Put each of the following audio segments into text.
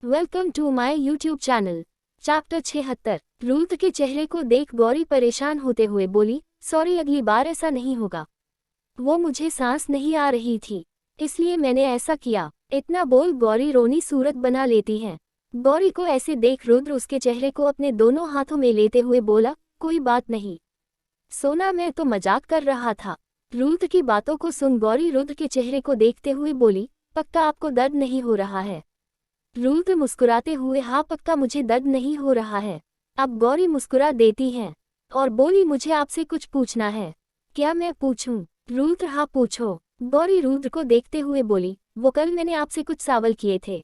Welcome to my YouTube channel. Chapter 76। Ruth के चेहरे को देख गौरी परेशान होते हुए बोली, सॉरी, अगली बार ऐसा नहीं होगा। वो मुझे सांस नहीं आ रही थी, इसलिए मैंने ऐसा किया। इतना बोल गौरी रोनी सूरत बना लेती है। गौरी को ऐसे देख रुद्र उसके चेहरे को अपने दोनों हाथों में लेते हुए बोला, कोई बात नहीं सोना, मैं तो मजाक कर रहा था। रूथ की बातों को सुन गौरी रुद्र के चेहरे को देखते हुए बोली, पक्का आपको दर्द नहीं हो रहा है? रूथ मुस्कुराते हुए, हाँ पक्का मुझे दर्द नहीं हो रहा है। अब गौरी मुस्कुरा देती है और बोली, मुझे आपसे कुछ पूछना है। क्या मैं पूछूं? रूथ, हाँ पूछो। गौरी रुद्र को देखते हुए बोली, वो कल मैंने आपसे कुछ सवाल किए थे।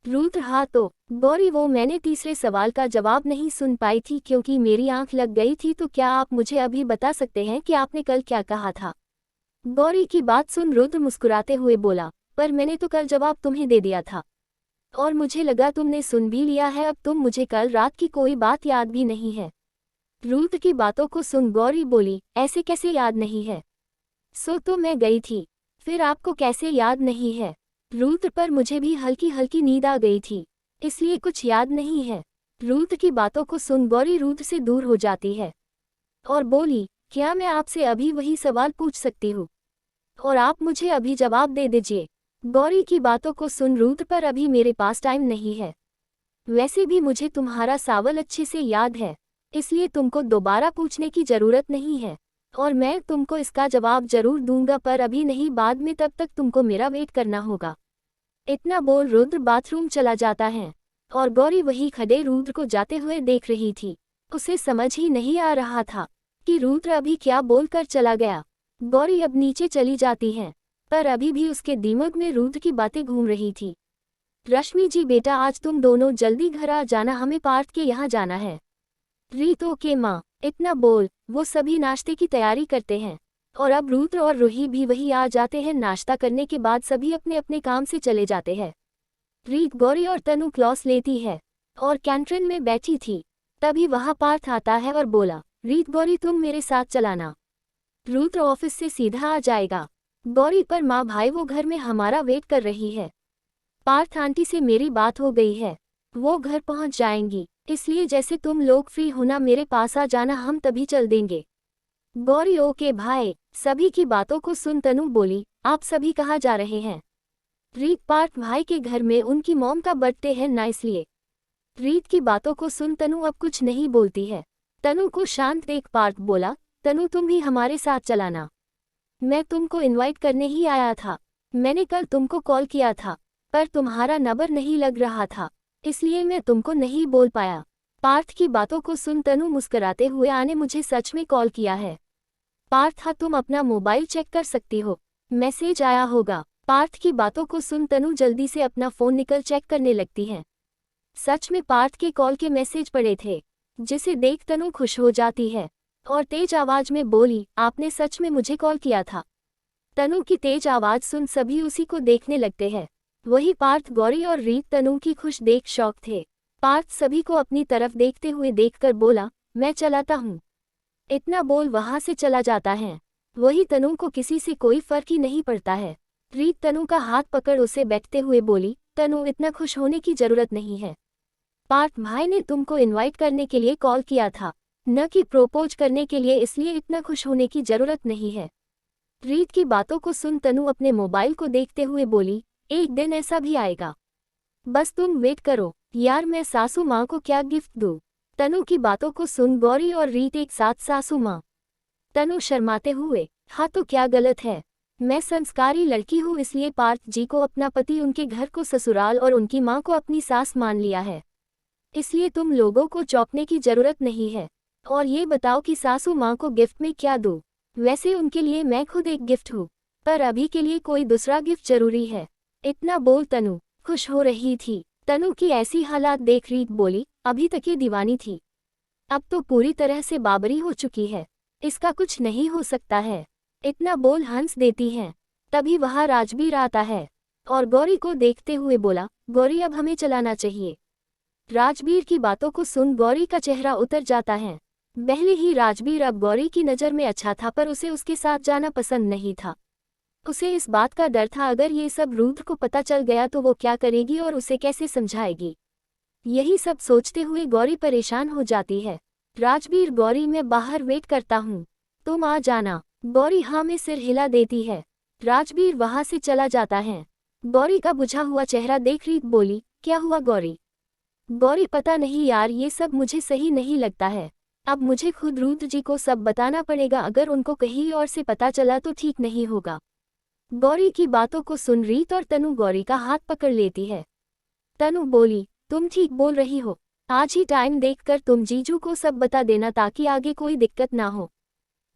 रूथ, हाँ तो? गौरी, वो मैंने तीसरे सवाल का जवाब नहीं सुन पाई थी क्योंकि मेरी आंख लग गई थी, तो क्या आप मुझे अभी बता सकते हैं कि आपने कल क्या कहा था? गौरी की बात सुन रुद्र मुस्कुराते हुए बोला, पर मैंने तो कल जवाब तुम्हें दे दिया था और मुझे लगा तुमने सुन भी लिया है। अब तुम मुझे कल रात की कोई बात याद भी नहीं है। रूथ की बातों को सुन गौरी बोली, ऐसे कैसे याद नहीं है? सो तो मैं गई थी, फिर आपको कैसे याद नहीं है? रूथ, पर मुझे भी हल्की हल्की नींद आ गई थी, इसलिए कुछ याद नहीं है। रूथ की बातों को सुन गौरी रूथ से दूर हो जाती है और बोली, क्या मैं आपसे अभी वही सवाल पूछ सकती हूँ और आप मुझे अभी जवाब दे दीजिए? गौरी की बातों को सुन रूथ, पर अभी मेरे पास टाइम नहीं है। वैसे भी मुझे तुम्हारा सवाल अच्छे से याद है, इसलिए तुमको दोबारा पूछने की जरूरत नहीं है और मैं तुमको इसका जवाब जरूर दूंगा, पर अभी नहीं, बाद में, तब तक तुमको मेरा वेट करना होगा। इतना बोल रुद्र बाथरूम चला जाता है और गौरी वही खड़े रुद्र को जाते हुए देख रही थी। उसे समझ ही नहीं आ रहा था कि रुद्र अभी क्या बोलकर चला गया। गौरी अब नीचे चली जाती है, पर अभी भी उसके दिमाग में रुद्र की बातें घूम रही थी। रश्मि जी बेटा, आज तुम दोनों जल्दी घर आ जाना, हमें पार्थ के यहाँ जाना है। रीत, ओके माँ। इतना बोल वो सभी नाश्ते की तैयारी करते हैं और अब रुद्र और रूही भी वही आ जाते हैं। नाश्ता करने के बाद सभी अपने अपने काम से चले जाते हैं। रीत, गौरी और तनु क्लास लेती है और कैंटीन में बैठी थी, तभी वहाँ पार्थ आता है और बोला, रीत गौरी तुम मेरे साथ चलाना, रुद्र ऑफिस से सीधा आ जाएगा। गौरी, पर माँ भाई वो घर में हमारा वेट कर रही है। पार्थ आंटी से मेरी बात हो गई है, वो घर पहुंच जाएंगी, इसलिए जैसे तुम लोग फ्री होना मेरे पास आ जाना, हम तभी चल देंगे। गौरी, ओके भाई। सभी की बातों को सुन तनु बोली, आप सभी कहाँ जा रहे हैं? रीत, पार्थ भाई के घर में, उनकी मॉम का बर्थडे है ना, इसलिए। रीत की बातों को सुन तनु अब कुछ नहीं बोलती है। तनु को शांत देख पार्थ बोला, तनु तुम भी हमारे साथ चलाना, मैं तुमको इनवाइट करने ही आया था। मैंने कल तुमको कॉल किया था, पर तुम्हारा नंबर नहीं लग रहा था, इसलिए मैं तुमको नहीं बोल पाया। पार्थ की बातों को सुन तनु मुस्कुराते हुए, आने मुझे सच में कॉल किया है। पार्थ, हाँ तुम अपना मोबाइल चेक कर सकती हो, मैसेज आया होगा। पार्थ की बातों को सुन तनु जल्दी से अपना फोन निकल चेक करने लगती है। सच में पार्थ के कॉल के मैसेज पड़े थे, जिसे देख तनु खुश हो जाती है और तेज आवाज में बोली, आपने सच में मुझे कॉल किया था? तनु की तेज आवाज सुन सभी उसी को देखने लगते हैं। वही पार्थ, गौरी और रीत तनु की खुश देख शौक थे। पार्थ सभी को अपनी तरफ देखते हुए देखकर बोला, मैं चलाता हूँ। इतना बोल वहां से चला जाता है। वही तनु को किसी से कोई फर्क ही नहीं पड़ता है। रीत तनु का हाथ पकड़ उसे बैठते हुए बोली, तनु इतना खुश होने की जरूरत नहीं है। पार्थ भाई ने तुमको इनवाइट करने के लिए कॉल किया था, न कि प्रोपोज करने के लिए, इसलिए इतना खुश होने की जरूरत नहीं है। रीत की बातों को सुन तनु अपने मोबाइल को देखते हुए बोली, एक दिन ऐसा भी आएगा, बस तुम वेट करो। यार मैं सासू माँ को क्या गिफ्ट दूँ? तनु की बातों को सुन गौरी और रीत एक साथ, सासू माँ? तनु शर्माते हुए, हाँ तो क्या गलत है, मैं संस्कारी लड़की हूँ, इसलिए पार्थ जी को अपना पति, उनके घर को ससुराल और उनकी माँ को अपनी सास मान लिया है, इसलिए तुम लोगों को चौंकने की जरूरत नहीं है। और ये बताओ कि सासू माँ को गिफ्ट में क्या दूँ? वैसे उनके लिए मैं खुद एक गिफ्ट हूँ, पर अभी के लिए कोई दूसरा गिफ्ट जरूरी है। इतना बोल तनु खुश हो रही थी। तनु की ऐसी हालात देख रीत बोली, अभी तक ये दीवानी थी, अब तो पूरी तरह से बाबरी हो चुकी है, इसका कुछ नहीं हो सकता है। इतना बोल हंस देती है। तभी वहाँ राजवीर आता है और गौरी को देखते हुए बोला, गौरी अब हमें चलाना चाहिए। राजवीर की बातों को सुन गौरी का चेहरा उतर जाता है। पहले ही राजवीर अब गौरी की नज़र में अच्छा था, पर उसे उसके साथ जाना पसंद नहीं था। उसे इस बात का डर था अगर ये सब रुद्र को पता चल गया तो वो क्या करेगी और उसे कैसे समझाएगी। यही सब सोचते हुए गौरी परेशान हो जाती है। राजवीर, गौरी मैं बाहर वेट करता हूँ, तुम आ जाना। गौरी हाँ में सिर हिला देती है। राजवीर वहां से चला जाता है। गौरी का बुझा हुआ चेहरा देख रीत बोली, क्या हुआ गौरी? गौरी, पता नहीं यार, ये सब मुझे सही नहीं लगता है। अब मुझे खुद रुद्र जी को सब बताना पड़ेगा, अगर उनको कहीं और से पता चला तो ठीक नहीं होगा। गौरी की बातों को सुन रीत और तनु गौरी का हाथ पकड़ लेती है। तनु बोली, तुम ठीक बोल रही हो, आज ही टाइम देखकर तुम जीजू को सब बता देना ताकि आगे कोई दिक्कत ना हो।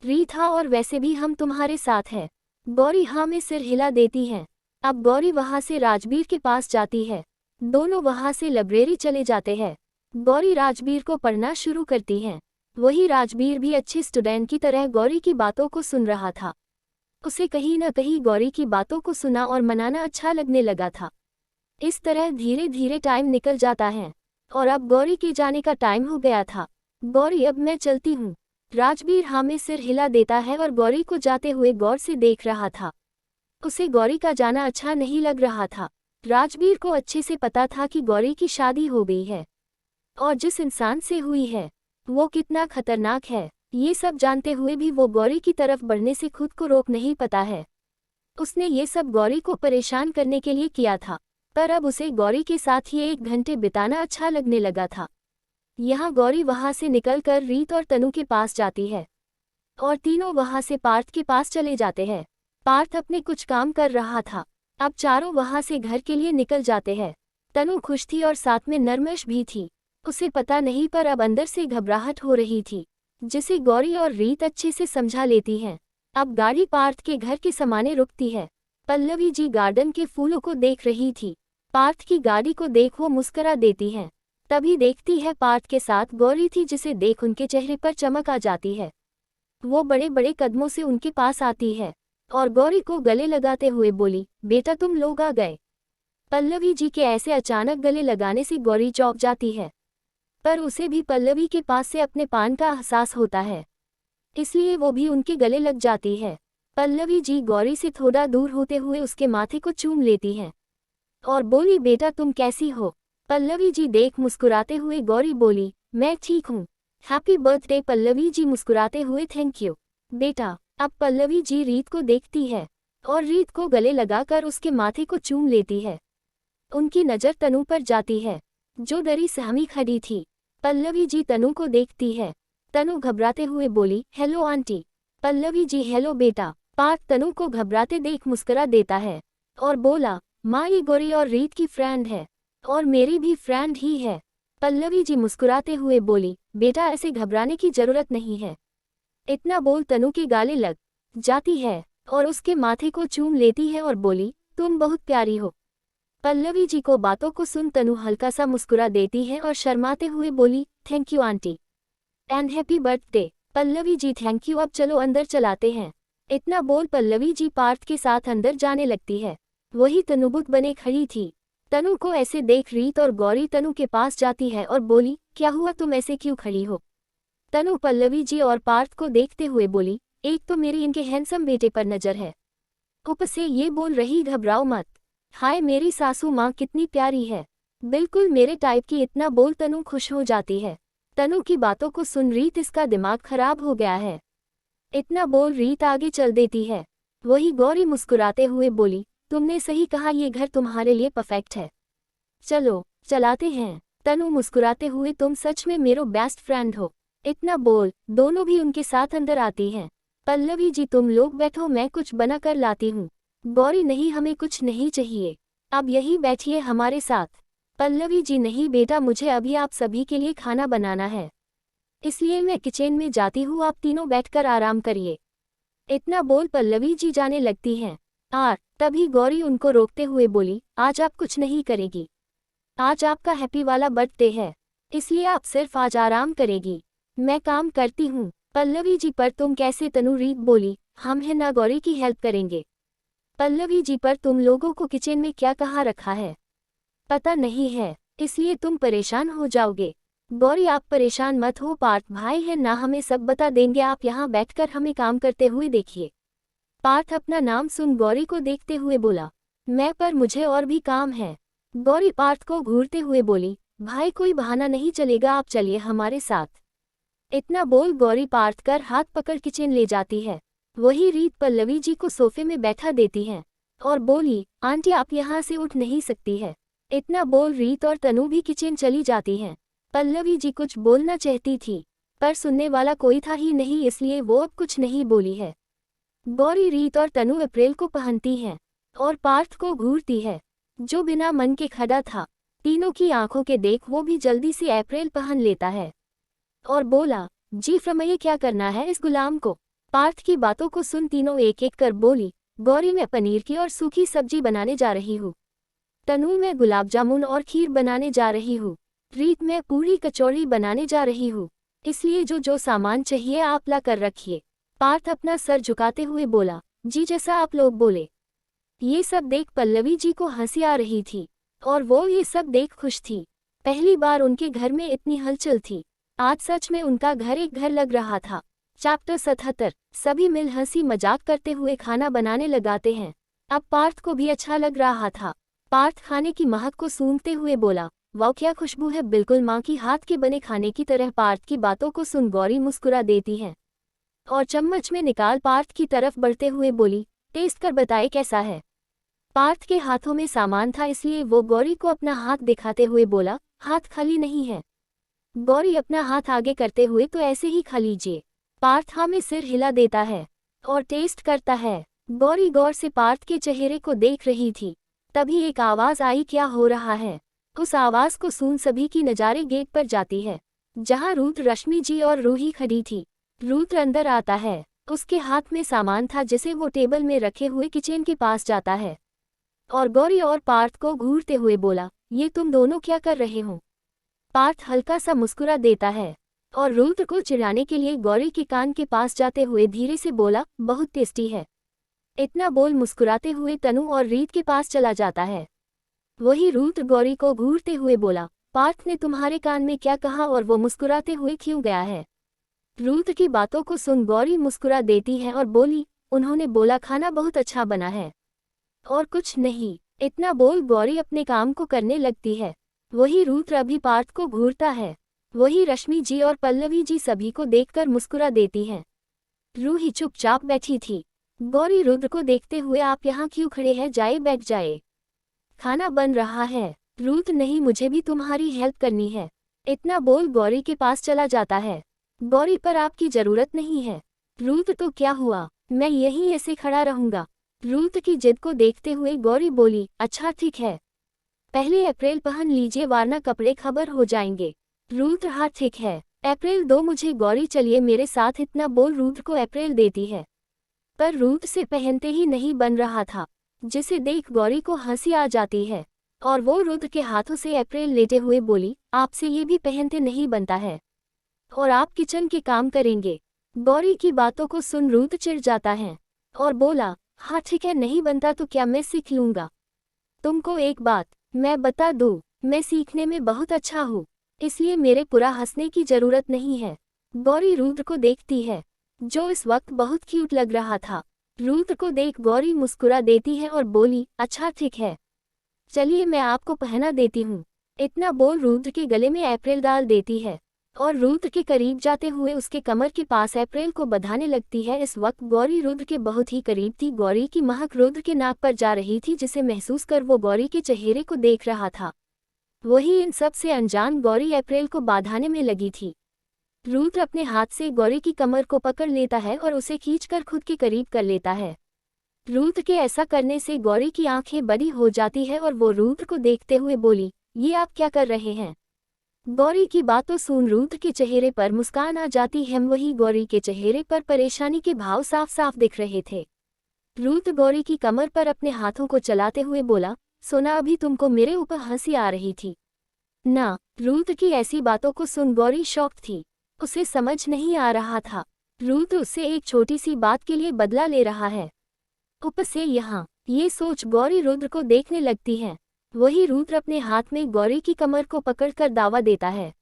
रीत, हाँ, और वैसे भी हम तुम्हारे साथ हैं। गौरी हाँ में सिर हिला देती है। अब गौरी वहां से राजवीर के पास जाती है। दोनों वहां से लाइब्रेरी चले जाते हैं। गौरी राजवीर को पढ़ना शुरू करती है। वही राजवीर भी अच्छे स्टूडेंट की तरह गौरी की बातों को सुन रहा था। उसे कहीं न कहीं गौरी की बातों को सुना और मनाना अच्छा लगने लगा था। इस तरह धीरे धीरे टाइम निकल जाता है और अब गौरी के जाने का टाइम हो गया था। गौरी, अब मैं चलती हूँ। राजवीर हाँ में सिर हिला देता है और गौरी को जाते हुए गौर से देख रहा था। उसे गौरी का जाना अच्छा नहीं लग रहा था। राजवीर को अच्छे से पता था कि गौरी की शादी हो गई है और जिस इंसान से हुई है वो कितना खतरनाक है। ये सब जानते हुए भी वो गौरी की तरफ बढ़ने से खुद को रोक नहीं पाता है। उसने ये सब गौरी को परेशान करने के लिए किया था, पर अब उसे गौरी के साथ ही 1 घंटे बिताना अच्छा लगने लगा था। यहाँ गौरी वहां से निकलकर रीत और तनु के पास जाती है और तीनों वहां से पार्थ के पास चले जाते हैं। पार्थ अपने कुछ काम कर रहा था। अब चारों वहां से घर के लिए निकल जाते हैं। तनु खुश थी और साथ में नर्मश भी थी। उसे पता नहीं पर अब अंदर से घबराहट हो रही थी, जिसे गौरी और रीत अच्छे से समझा लेती हैं। अब गाड़ी पार्थ के घर के सामने रुकती है। पल्लवी जी गार्डन के फूलों को देख रही थी। पार्थ की गाड़ी को देख वो मुस्कुरा देती हैं। तभी देखती है पार्थ के साथ गौरी थी, जिसे देख उनके चेहरे पर चमक आ जाती है। वो बड़े बड़े कदमों से उनके पास आती है और गौरी को गले लगाते हुए बोली, बेटा तुम लोग आ गए। पल्लवी जी के ऐसे अचानक गले लगाने से गौरी चौंक जाती है, पर उसे भी पल्लवी के पास से अपने पान का एहसास होता है, इसलिए वो भी उनके गले लग जाती है। पल्लवी जी गौरी से थोड़ा दूर होते हुए उसके माथे को चूम लेती हैं और बोली, बेटा तुम कैसी हो? पल्लवी जी देख मुस्कुराते हुए गौरी बोली, मैं ठीक हूँ, हैप्पी बर्थडे। पल्लवी जी मुस्कुराते हुए, थैंक यू बेटा। अब पल्लवी जी रीत को देखती है और रीत को गले लगाकर उसके माथे को चूम लेती है। उनकी नज़र तनु पर जाती है, जो डरी सहमी खड़ी थी। पल्लवी जी तनु को देखती है। तनु घबराते हुए बोली, hello aunty. Pallavi ji, hello बेटा। पार्थ तनु को घबराते देख मुस्कुरा देता है और बोला, माँ ये गौरी और रीत की फ्रेंड है और मेरी भी फ्रेंड ही है। पल्लवी जी मुस्कुराते हुए बोली, बेटा ऐसे घबराने की जरूरत नहीं है। इतना बोल तनु के गाले लग जाती है और उसके माथे को चूम लेती है और बोली, तुम बहुत प्यारी हो। पल्लवी जी को बातों को सुन तनु हल्का सा मुस्कुरा देती है और शर्माते हुए बोली, thank you aunty and happy birthday. Pallavi ji, thank you, अब चलो अंदर चलाते हैं। इतना बोल पल्लवी जी पार्थ के साथ अंदर जाने लगती है। वही तनु बुत बने खड़ी थी। तनु को ऐसे देख रीत और गौरी तनु के पास जाती है और बोली, क्या हुआ, तुम ऐसे क्यों खड़ी हो? तनु पल्लवी जी और पार्थ को देखते हुए बोली, एक तो मेरी इनके हैंडसम बेटे पर नजर है, ऊपर से ये बोल रही, घबराओ मत, हाय मेरी सासू माँ कितनी प्यारी है, बिल्कुल मेरे टाइप की। इतना बोल तनु खुश हो जाती है। तनु की बातों को सुन रीत, इसका दिमाग खराब हो गया है। इतना बोल रीत आगे चल देती है। वही गौरी मुस्कुराते हुए बोली, तुमने सही कहा, ये घर तुम्हारे लिए परफेक्ट है, चलो चलाते हैं। तनु मुस्कुराते हुए, तुम सच में मेरो बेस्ट फ्रेंड हो। इतना बोल दोनों भी उनके साथ अंदर आती हैं। पल्लवी जी, तुम लोग बैठो, मैं कुछ बना कर लाती हूँ। गौरी, नहीं हमें कुछ नहीं चाहिए, अब यही बैठिए हमारे साथ। पल्लवी जी, नहीं बेटा, मुझे अभी आप सभी के लिए खाना बनाना है, इसलिए मैं किचन में जाती हूँ, आप तीनों बैठकर आराम करिए। इतना बोल पल्लवी जी जाने लगती हैं। तभी गौरी उनको रोकते हुए बोली, आज आप कुछ नहीं करेगी, आज आपका हैप्पी वाला बर्थडे है, इसलिए आप सिर्फ आज आराम करेगी, मैं काम करती हूँ। पल्लवी जी, पर तुम कैसे? तनु रीत बोली, हम है ना गौरी की हेल्प करेंगे। पल्लवी जी, पर तुम लोगों को किचन में क्या कहाँ रखा है पता नहीं है, इसलिए तुम परेशान हो जाओगे। गौरी, आप परेशान मत हो, पार्थ भाई है ना, हमें सब बता देंगे, आप यहाँ बैठकर हमें काम करते हुए देखिए। पार्थ अपना नाम सुन गौरी को देखते हुए बोला, मैं पर मुझे और भी काम है। गौरी पार्थ को घूरते हुए बोली, भाई कोई बहाना नहीं चलेगा, आप चलिए हमारे साथ। इतना बोल गौरी पार्थ कर हाथ पकड़ किचन ले जाती है। वही रीत पल्लवी जी को सोफे में बैठा देती है और बोली, आंटी आप यहाँ से उठ नहीं सकती है। इतना बोल रीत और तनु भी किचन चली जाती हैं। पल्लवी जी कुछ बोलना चाहती थी पर सुनने वाला कोई था ही नहीं, इसलिए वो अब कुछ नहीं बोली है। गौरी रीत और तनु अप्रैल को पहनती हैं और पार्थ को घूरती है, जो बिना मन के खड़ा था। तीनों की आंखों के देख वो भी जल्दी से अप्रैल पहन लेता है और बोला, जी फरमाइए क्या करना है इस गुलाम को। पार्थ की बातों को सुन तीनों एक एक कर बोली, गौरी मैं पनीर की और सूखी सब्जी बनाने जा रही हूँ। तनु मैं गुलाब जामुन और खीर बनाने जा रही हूँ। रीत मैं पूरी कचौड़ी बनाने जा रही हूँ, इसलिए जो जो सामान चाहिए आप ला कर रखिए। पार्थ अपना सर झुकाते हुए बोला, जी जैसा आप लोग बोले। ये सब देख पल्लवी जी को हंसी आ रही थी और वो ये सब देख खुश थी। पहली बार उनके घर में इतनी हलचल थी। आज सच में उनका घर एक घर लग रहा था। चैप्टर 77। सभी मिल हंसी मजाक करते हुए खाना बनाने लगाते हैं। अब पार्थ को भी अच्छा लग रहा था। पार्थ खाने की महक को सूंघते हुए बोला, वाह क्या खुशबू है, बिल्कुल माँ की हाथ के बने खाने की तरह। पार्थ की बातों को सुन गौरी मुस्कुरा देती है और चम्मच में निकाल पार्थ की तरफ बढ़ते हुए बोली, टेस्ट कर बताए कैसा है। पार्थ के हाथों में सामान था, इसलिए वो गौरी को अपना हाथ दिखाते हुए बोला, हाथ खाली नहीं है। गौरी अपना हाथ आगे करते हुए, तो ऐसे ही खा लीजिए। पार्थ हाँ में सिर हिला देता है और टेस्ट करता है। गौरी गौर से पार्थ के चेहरे को देख रही थी। तभी एक आवाज आई, क्या हो रहा है। उस आवाज को सुन सभी की नज़ारे गेट पर जाती है, जहां रूथ, रश्मि जी और रूही खड़ी थी। रूथ अंदर आता है, उसके हाथ में सामान था जिसे वो टेबल में रखे हुए किचन के पास जाता है और गौरी और पार्थ को घूरते हुए बोला, ये तुम दोनों क्या कर रहे हो। पार्थ हल्का सा मुस्कुरा देता है और रूथ को चिढ़ाने के लिए गौरी के कान के पास जाते हुए धीरे से बोला, बहुत टेस्टी है। इतना बोल मुस्कुराते हुए तनु और रीत के पास चला जाता है। वही रूथ गौरी को घूरते हुए बोला, पार्थ ने तुम्हारे कान में क्या कहा और वो मुस्कुराते हुए क्यों गया है। रूथ की बातों को सुन गौरी मुस्कुरा देती है और बोली, उन्होंने बोला खाना बहुत अच्छा बना है और कुछ नहीं। इतना बोल गौरी अपने काम को करने लगती है। वही रूथ अभी पार्थ को घूरता है। वही रश्मि जी और पल्लवी जी सभी को देखकर मुस्कुरा देती हैं। रूही चुपचाप बैठी थी। गौरी रुद्र को देखते हुए, आप यहाँ क्यों खड़े हैं, जाए बैठ जाए, खाना बन रहा है। रूथ, नहीं मुझे भी तुम्हारी हेल्प करनी है। इतना बोल गौरी के पास चला जाता है। गौरी पर आपकी जरूरत नहीं है। रूथ, तो क्या हुआ, मैं यहीं ऐसे खड़ा रहूंगा। रूथ की जिद को देखते हुए गौरी बोली, अच्छा ठीक है, पहले अप्रैल पहन लीजिए वरना कपड़े खबर हो जाएंगे। रूथ, हाँ ठीक है, अप्रैल दो मुझे। गौरी, चलिए मेरे साथ। इतना बोल रूथ को अप्रैल देती है, पर रूथ से पहनते ही नहीं बन रहा था, जिसे देख गौरी को हंसी आ जाती है और वो रूथ के हाथों से अप्रैल लेते हुए बोली, आपसे ये भी पहनते नहीं बनता है और आप किचन के काम करेंगे। गौरी की बातों को सुन रूथ चिढ़ जाता है और बोला, हाँ ठीक है, नहीं बनता तो क्या, मैं सीख लूंगा। तुमको एक बात मैं बता दूं, मैं सीखने में बहुत अच्छा हूँ, इसलिए मेरे पूरा हंसने की जरूरत नहीं है। गौरी रूथ को देखती है, जो इस वक्त बहुत क्यूट लग रहा था। रूथ को देख गौरी मुस्कुरा देती है और बोली, अच्छा ठीक है, चलिए मैं आपको पहना देती हूँ। इतना बोल रूथ के गले में अप्रैल डाल देती है और रूथ के करीब जाते हुए उसके कमर के पास अप्रैल को बंधाने लगती है। इस वक्त गौरी रुद्र के बहुत ही करीब थी। गौरी की महक रुद्र के नाक पर जा रही थी, जिसे महसूस कर वो गौरी के चेहरे को देख रहा था। वही इन सब से अनजान गौरी अप्रैल को बांधने में लगी थी। रुद्र अपने हाथ से गौरी की कमर को पकड़ लेता है और उसे खींचकर खुद के करीब कर लेता है। रुद्र के ऐसा करने से गौरी की आंखें बड़ी हो जाती है और वो रुद्र को देखते हुए बोली, ये आप क्या कर रहे हैं। गौरी की बातों सुन रुद्र के चेहरे पर मुस्कान आ जाती है। वही गौरी के चेहरे पर परेशानी के भाव साफ साफ दिख रहे थे। रुद्र गौरी की कमर पर अपने हाथों को चलाते हुए बोला, सोना अभी तुमको मेरे ऊपर हंसी आ रही थी ना। रुद्र की ऐसी बातों को सुन गौरी शॉक थी, उसे समझ नहीं आ रहा था रुद्र उससे एक छोटी सी बात के लिए बदला ले रहा है। ऊपर से यहाँ ये सोच गौरी रुद्र को देखने लगती है। वही रुद्र अपने हाथ में गौरी की कमर को पकड़कर दावा देता है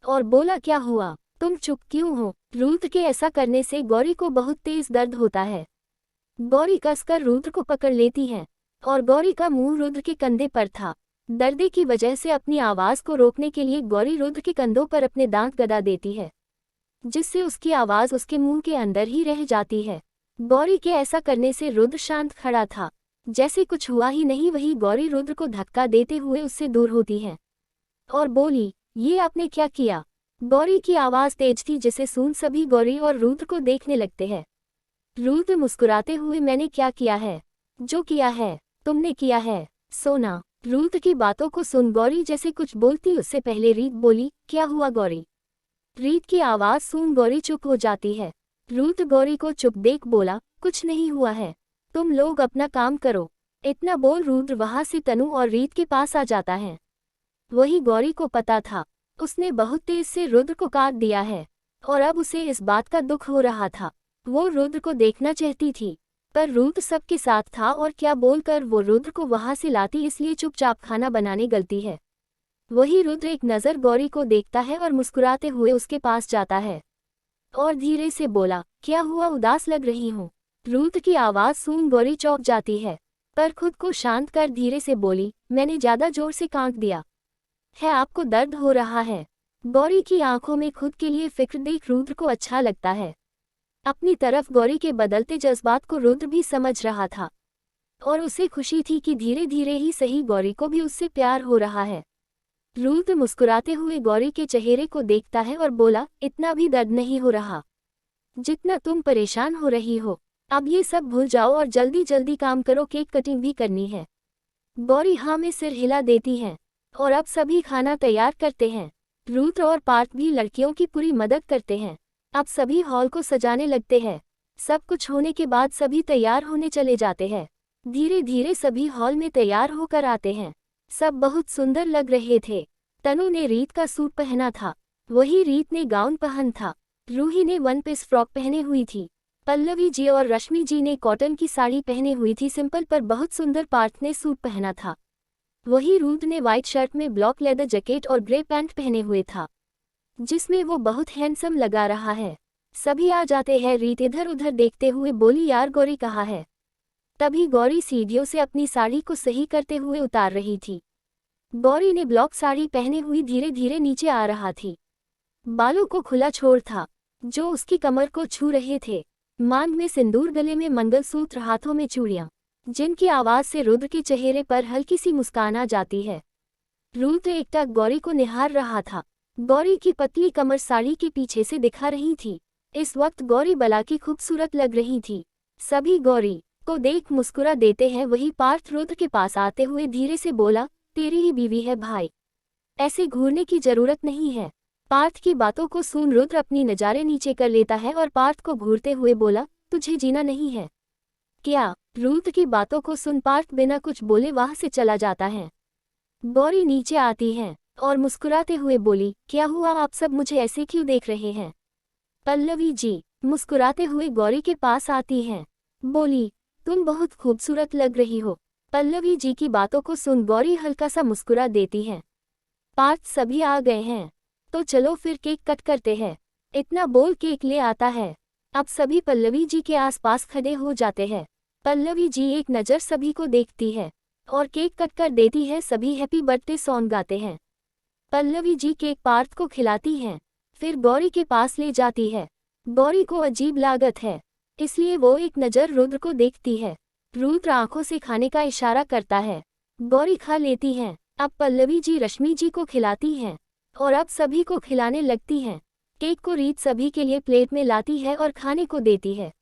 और बोला, क्या हुआ, तुम चुप क्यों हो। रुद्र के ऐसा करने से गौरी को बहुत तेज दर्द होता है। गौरी कसकर रुद्र को पकड़ लेती है और गौरी का मुंह रुद्र के कंधे पर था। दर्द की वजह से अपनी आवाज को रोकने के लिए गौरी रुद्र के कंधों पर अपने दांत गदा देती है, जिससे उसकी आवाज उसके मुंह के अंदर ही रह जाती है। गौरी के ऐसा करने से रुद्र शांत खड़ा था, जैसे कुछ हुआ ही नहीं। वही गौरी रुद्र को धक्का देते हुए उससे दूर होती है और बोली, ये आपने क्या किया? गौरी की आवाज तेज थी, जिसे सुन सभी गौरी और रुद्र को देखने लगते हैं। रुद्र मुस्कुराते हुए, मैंने क्या किया है? जो किया है तुमने किया है, सोना। रुद्र की बातों को सुन गौरी जैसे कुछ बोलती उससे पहले रीत बोली, क्या हुआ गौरी? रीत की आवाज सुन गौरी चुप हो जाती है। रुद्र गौरी को चुप देख बोला, कुछ नहीं हुआ है, तुम लोग अपना काम करो। इतना बोल रुद्र वहां से तनु और रीत के पास आ जाता है। वही गौरी को पता था, उसने बहुत तेज से रुद्र को काट दिया है और अब उसे इस बात का दुख हो रहा था। वो रुद्र को देखना चाहती थी, पर रुद्र सबके साथ था और क्या बोलकर वो रुद्र को वहां से लाती, इसलिए चुपचाप खाना बनाने गलती है। वही रुद्र एक नज़र गौरी को देखता है और मुस्कुराते हुए उसके पास जाता है और धीरे से बोला, क्या हुआ, उदास लग रही हूँ? रुद्र की आवाज़ सुन गौरी चौंक जाती है, पर खुद को शांत कर धीरे से बोली, मैंने ज़्यादा जोर से काट दिया है, आपको दर्द हो रहा है? गौरी की आंखों में खुद के लिए फिक्र देख रुद्र को अच्छा लगता है। अपनी तरफ गौरी के बदलते जज्बात को रुद्र भी समझ रहा था और उसे खुशी थी कि धीरे धीरे ही सही गौरी को भी उससे प्यार हो रहा है। रुद्र मुस्कुराते हुए गौरी के चेहरे को देखता है और बोला, इतना भी दर्द नहीं हो रहा जितना तुम परेशान हो रही हो। अब ये सब भूल जाओ और जल्दी जल्दी काम करो, केक कटिंग भी करनी है। गौरी हाँ में सिर हिला देती है और अब सभी खाना तैयार करते हैं। रुद्र और पार्थ भी लड़कियों की पूरी मदद करते हैं। अब सभी हॉल को सजाने लगते हैं। सब कुछ होने के बाद सभी तैयार होने चले जाते हैं। धीरे धीरे सभी हॉल में तैयार होकर आते हैं। सब बहुत सुंदर लग रहे थे। तनु ने रीत का सूट पहना था, वही रीत ने गाउन पहन था। रूही ने वन पीस फ्रॉक पहने हुई थी। पल्लवी जी और रश्मि जी ने कॉटन की साड़ी पहनी हुई थी, सिंपल पर बहुत सुंदर। पार्थ ने सूट पहना था, वही रुद्र ने व्हाइट शर्ट में ब्लॉक लेदर जैकेट और ग्रे पैंट पहने हुए था, जिसमें वो बहुत हैंडसम लगा रहा है। सभी आ जाते हैं। रीत इधर उधर देखते हुए बोली, यार गौरी कहाँ है? तभी गौरी सीढ़ियों से अपनी साड़ी को सही करते हुए उतार रही थी। गौरी ने ब्लॉक साड़ी पहने हुई धीरे धीरे नीचे आ रहा थी। बालों को खुला छोड़ था जो उसकी कमर को छू रहे थे। मांग में सिंदूर, गले में मंगलसूत्र, हाथों में चूड़ियां, जिनकी आवाज से रुद्र के चेहरे पर हल्की सी मुस्कान आ जाती है। रुद्र एकटक गौरी को निहार रहा था। गौरी की पतली कमर साड़ी के पीछे से दिखा रही थी। इस वक्त गौरी बला की खूबसूरत लग रही थी। सभी गौरी को देख मुस्कुरा देते हैं। वही पार्थ रुद्र के पास आते हुए धीरे से बोला, तेरी ही बीवी है भाई, ऐसे घूरने की जरूरत नहीं है। पार्थ की बातों को सुन रुद्र अपनी नज़ारे नीचे कर लेता है और पार्थ को घूरते हुए बोला, तुझे जीना नहीं है क्या? रुद्र की बातों को सुन पार्थ बिना कुछ बोले वहां से चला जाता है। गौरी नीचे आती है और मुस्कुराते हुए बोली, क्या हुआ, आप सब मुझे ऐसे क्यों देख रहे हैं? पल्लवी जी मुस्कुराते हुए गौरी के पास आती हैं, बोली, तुम बहुत खूबसूरत लग रही हो। पल्लवी जी की बातों को सुन गौरी हल्का सा मुस्कुरा देती है। पार्थ सभी आ गए हैं, तो चलो फिर केक कट करते हैं। इतना बोल केक ले आता है। अब सभी पल्लवी जी के आसपास खड़े हो जाते हैं। पल्लवी जी एक नज़र सभी को देखती है और केक कट कर देती है। सभी हैप्पी बर्थडे सॉन्ग गाते हैं। पल्लवी जी केक पार्थ को खिलाती हैं, फिर गौरी के पास ले जाती है। गौरी को अजीब लागत है, इसलिए वो एक नज़र रुद्र को देखती है। रुद्र आंखों से खाने का इशारा करता है। गौरी खा लेती हैं। अब पल्लवी जी रश्मि जी को खिलाती हैं और अब सभी को खिलाने लगती हैं। केक को रीत सभी के लिए प्लेट में लाती है और खाने को देती है।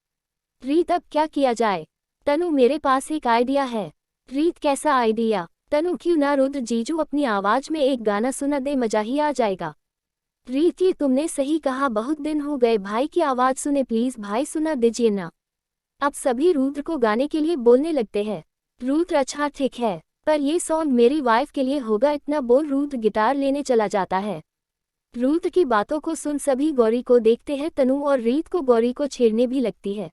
रीत, अब क्या किया जाए? तनु, मेरे पास एक आइडिया है। रीत, कैसा आइडिया? तनु, क्यों ना रुद्र जीजू अपनी आवाज में एक गाना सुना दे, मजा ही आ जाएगा। रीत, ये तुमने सही कहा, बहुत दिन हो गए भाई की आवाज सुने, प्लीज भाई सुना दीजिए ना। अब सभी रुद्र को गाने के लिए बोलने लगते हैं। रुद्र, अच्छा ठीक है, पर ये सॉन्ग मेरी वाइफ के लिए होगा। इतना बोल रुद्र गिटार लेने चला जाता है। रुद्र की बातों को सुन सभी गौरी को देखते हैं। तनु और रीत को गौरी को छेड़ने भी लगती है।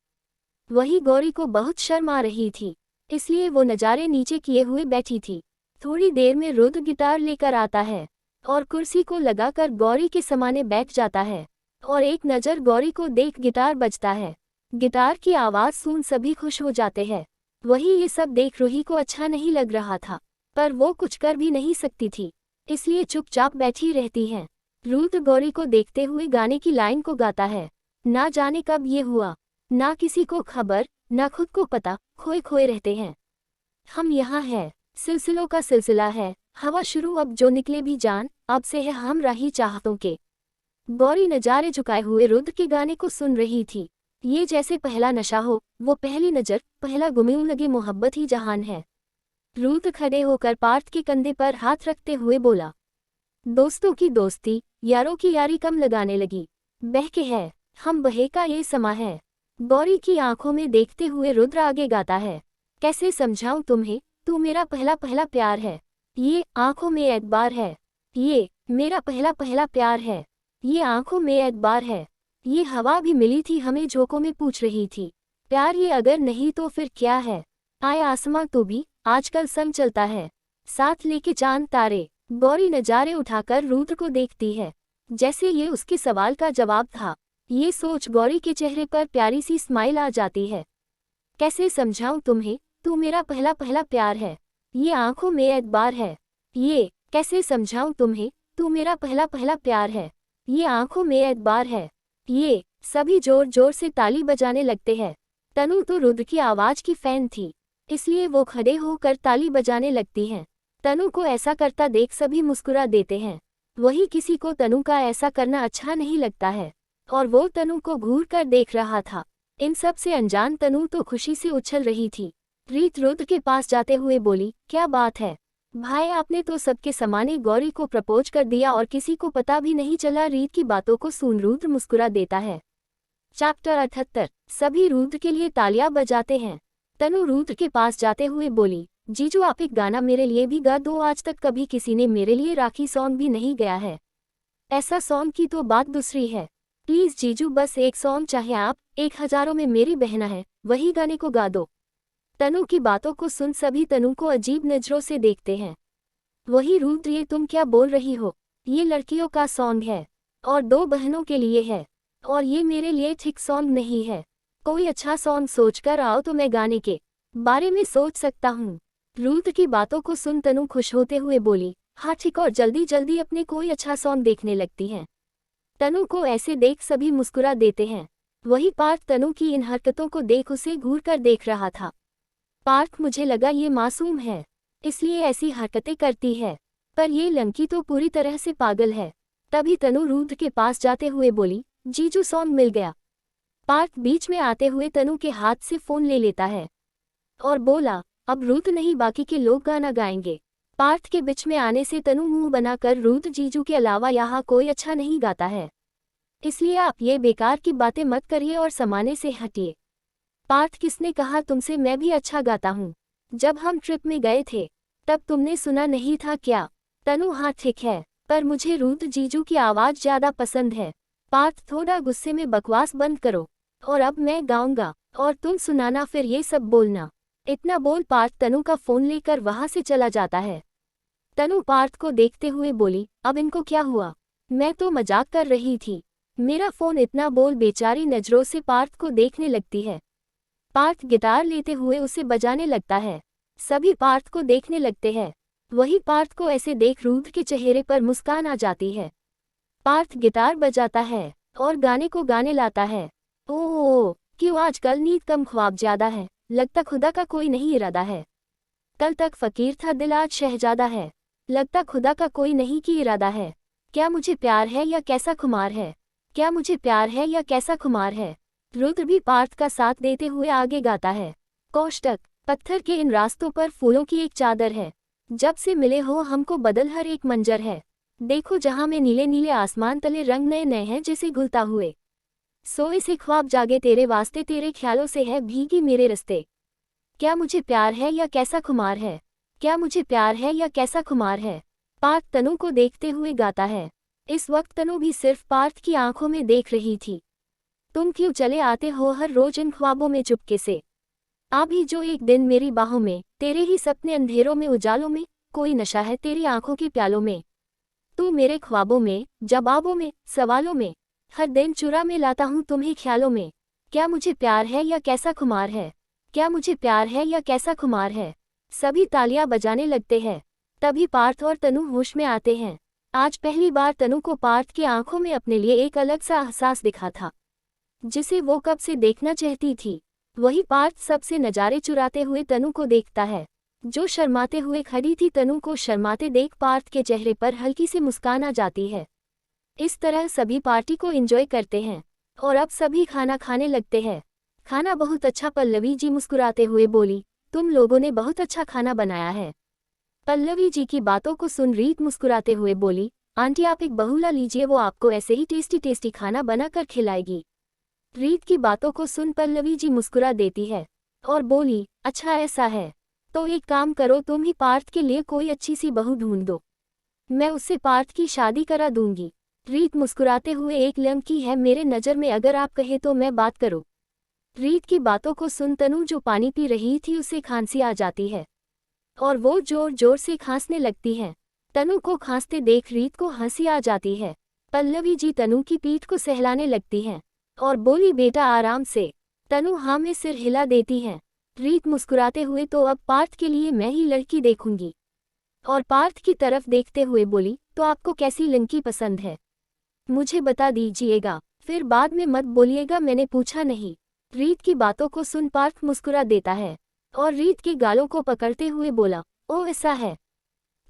वही गौरी को बहुत शर्म आ रही थी, इसलिए वो नज़ारे नीचे किए हुए बैठी थी। थोड़ी देर में रुद्र गिटार लेकर आता है और कुर्सी को लगाकर गौरी के समाने बैठ जाता है और एक नज़र गौरी को देख गिटार बजता है। गिटार की आवाज सुन सभी खुश हो जाते हैं। वही ये सब देख रूही को अच्छा नहीं लग रहा था, पर वो कुछ कर भी नहीं सकती थी, इसलिए चुपचाप बैठी रहती है। रुद्र गौरी को देखते हुए गाने की लाइन को गाता है। ना जाने कब ये हुआ, ना किसी को खबर, ना खुद को पता, खोए खोए रहते हैं। हम यहाँ है, सिलसिलों का सिलसिला है, हवा शुरू अब जो निकले भी जान, अब से है हम राही चाहतों के। गौरी नजारे झुकाए हुए रुद्र के गाने को सुन रही थी। ये जैसे पहला नशा हो, वो पहली नजर, पहला गुमेऊ लगी मोहब्बत ही जहान है। रुद्र खड़े होकर पार्थ के कंधे पर हाथ रखते हुए बोला। दोस्तों की दोस्ती, यारों की यारी कम लगाने लगी। बह के है, हम बहे का ये समा है। गौरी की आंखों में देखते हुए रुद्र आगे गाता है। कैसे समझाऊं तुम्हें, तू मेरा पहला पहला प्यार है। ये आंखों में एतबार है, ये मेरा पहला पहला प्यार है। ये आंखों में एतबार है। ये हवा भी मिली थी हमें झोंकों में पूछ रही थी, प्यार ये अगर नहीं तो फिर क्या है। आए आसमां तो भी आजकल संग चलता है, साथ लेके चांद तारे। गौरी नजारे उठाकर रुद्र को देखती है, जैसे ये उसके सवाल का जवाब था। ये सोच गौरी के चेहरे पर प्यारी सी स्माइल आ जाती है। कैसे समझाऊं तुम्हें, तू मेरा पहला पहला प्यार है। ये आंखों में एतबार है, ये कैसे समझाऊं तुम्हें, तू मेरा पहला पहला प्यार है। ये आंखों में एतबार है। ये सभी जोर जोर से ताली बजाने लगते हैं। तनु तो रुद्र की आवाज की फैन थी, इसलिए वो खड़े होकर ताली बजाने लगती हैं। तनु को ऐसा करता देख सभी मुस्कुरा देते हैं। वही किसी को तनु का ऐसा करना अच्छा नहीं लगता है, और वो तनु को घूर कर देख रहा था। इन सब से अनजान तनु तो खुशी से उछल रही थी। रीत रुद्र के पास जाते हुए बोली, क्या बात है भाई, आपने तो सबके समाने गौरी को प्रपोज कर दिया और किसी को पता भी नहीं चला। रीत की बातों को सुन रुद्र मुस्कुरा देता है। चैप्टर 78। सभी रुद्र के लिए तालियां बजाते हैं। तनु रुद्र के पास जाते हुए बोली, जीजू आप एक गाना मेरे लिए भी गा दो, आज तक कभी किसी ने मेरे लिए राखी सॉन्ग भी नहीं गया है। ऐसा सॉन्ग की तो बात दूसरी है, प्लीज जीजू बस एक सॉन्ग, चाहे आप 1000 में मेरी बहना है वही गाने को गा दो। तनु की बातों को सुन सभी तनु को अजीब नजरों से देखते हैं। वही रुद्र, ये तुम क्या बोल रही हो, ये लड़कियों का सॉन्ग है और 2 बहनों के लिए है, और ये मेरे लिए ठीक सॉन्ग नहीं है। कोई अच्छा सॉन्ग सोचकर आओ तो मैं गाने के बारे में सोच सकता हूँ। रुद्र की बातों को सुन तनु खुश होते हुए बोली, हाँ ठीक, और जल्दी जल्दी अपने कोई अच्छा सॉन्ग देखने लगती हैं। तनु को ऐसे देख सभी मुस्कुरा देते हैं। वही पार्थ तनु की इन हरकतों को देख उसे घूर कर देख रहा था। पार्थ, मुझे लगा ये मासूम है, इसलिए ऐसी हरकतें करती है, पर ये लंकी तो पूरी तरह से पागल है। तभी तनु रुद्र के पास जाते हुए बोली, जीजू सॉन्ग मिल गया। पार्थ बीच में आते हुए तनु के हाथ से फोन ले लेता है और बोला, अब रुद्र नहीं बाकी के लोग गाना गाएंगे। पार्थ के बीच में आने से तनु मुंह बनाकर, रुद्र जीजू के अलावा यहाँ कोई अच्छा नहीं गाता है, इसलिए आप ये बेकार की बातें मत करिए और समाने से हटिए। पार्थ, किसने कहा तुमसे मैं भी अच्छा गाता हूँ? जब हम ट्रिप में गए थे तब तुमने सुना नहीं था क्या? तनु, हाँ ठीक है, पर मुझे रुद्र जीजू की आवाज ज्यादा पसंद है। पार्थ, थोड़ा गुस्से में बकवास बंद करो और अब मैं गाऊंगा और तुम सुनाना, फिर ये सब बोलना। इतना बोल पार्थ तनु का फोन लेकर वहां से चला जाता है। तनु पार्थ को देखते हुए बोली, अब इनको क्या हुआ? मैं तो मजाक कर रही थी, मेरा फोन। इतना बोल बेचारी नजरों से पार्थ को देखने लगती है। पार्थ गिटार लेते हुए उसे बजाने लगता है। सभी पार्थ को देखने लगते हैं। वही पार्थ को ऐसे देख रुद्र के चेहरे पर मुस्कान आ जाती है। पार्थ गिटार बजाता है और गाने को गाने लाता है। ओह, क्यों आजकल नींद कम ख्वाब ज्यादा है, लगता खुदा का कोई नहीं इरादा है। कल तक फकीर था दिल आज शहजादा है, लगता खुदा का कोई नहीं की इरादा है। क्या मुझे प्यार है या कैसा खुमार है, क्या मुझे प्यार है या कैसा खुमार है। रुद्र भी पार्थ का साथ देते हुए आगे गाता है। कोष्टक, पत्थर के इन रास्तों पर फूलों की एक चादर है, जब से मिले हो हमको बदल हर एक मंजर है। देखो जहां में नीले नीले आसमान तले रंग नए नए हैं जैसे घुलता हुए। सोए से ख्वाब जागे तेरे वास्ते, तेरे ख्यालों से है भीगी मेरे रस्ते। क्या मुझे प्यार है या कैसा खुमार है, क्या मुझे प्यार है या कैसा खुमार है। पार्थ तनु को देखते हुए गाता है। इस वक्त तनु भी सिर्फ पार्थ की आंखों में देख रही थी। तुम क्यों चले आते हो हर रोज इन ख्वाबों में चुपके से? आ भी जो एक दिन मेरी बाहों में, तेरे ही सपने अंधेरों में उजालों में, कोई नशा है तेरी आंखों के प्यालों में। तू मेरे ख्वाबों में, जवाबों में, सवालों में, हर दिन चुरा में लाता हूँ तुम्हें ख्यालों में। क्या मुझे प्यार है या कैसा खुमार है? क्या मुझे प्यार है या कैसा खुमार है? सभी तालियां बजाने लगते हैं। तभी पार्थ और तनु होश में आते हैं। आज पहली बार तनु को पार्थ की आंखों में अपने लिए एक अलग सा एहसास दिखा था, जिसे वो कब से देखना चाहती थी। वही पार्थ सबसे नजारे चुराते हुए तनु को देखता है, जो शर्माते हुए खड़ी थी। तनु को शर्माते देख पार्थ के चेहरे पर हल्की सी मुस्कान आ जाती है। इस तरह सभी पार्टी को एंजॉय करते हैं और अब सभी खाना खाने लगते हैं। खाना बहुत अच्छा, पल्लवी जी मुस्कुराते हुए बोली। तुम लोगों ने बहुत अच्छा खाना बनाया है। पल्लवी जी की बातों को सुन रीत मुस्कुराते हुए बोली, आंटी आप एक बहुला लीजिए, वो आपको ऐसे ही टेस्टी टेस्टी खाना बनाकर खिलाएगी। रीत की बातों को सुन पल्लवी जी मुस्कुरा देती है और बोली, अच्छा ऐसा है तो एक काम करो, तुम ही पार्थ के लिए कोई अच्छी सी बहू ढूंढ दो, मैं उससे पार्थ की शादी करा दूंगी। रीत मुस्कुराते हुए, एक लड़की है मेरे नज़र में, अगर आप कहे तो मैं बात करूं। रीत की बातों को सुन तनु जो पानी पी रही थी उसे खांसी आ जाती है और वो जोर जोर से खांसने लगती है। तनु को खांसते देख रीत को हंसी आ जाती है। पल्लवी जी तनु की पीठ को सहलाने लगती हैं और बोली, बेटा आराम से। तनु हाँ में सिर हिला देती है। रीत मुस्कुराते हुए, तो अब पार्थ के लिए मैं ही लड़की देखूंगी। और पार्थ की तरफ देखते हुए बोली, तो आपको कैसी लड़की पसंद है, मुझे बता दीजिएगा, फिर बाद में मत बोलिएगा मैंने पूछा नहीं। रीत की बातों को सुन पार्थ मुस्कुरा देता है और रीत के गालों को पकड़ते हुए बोला, ओ ऐसा है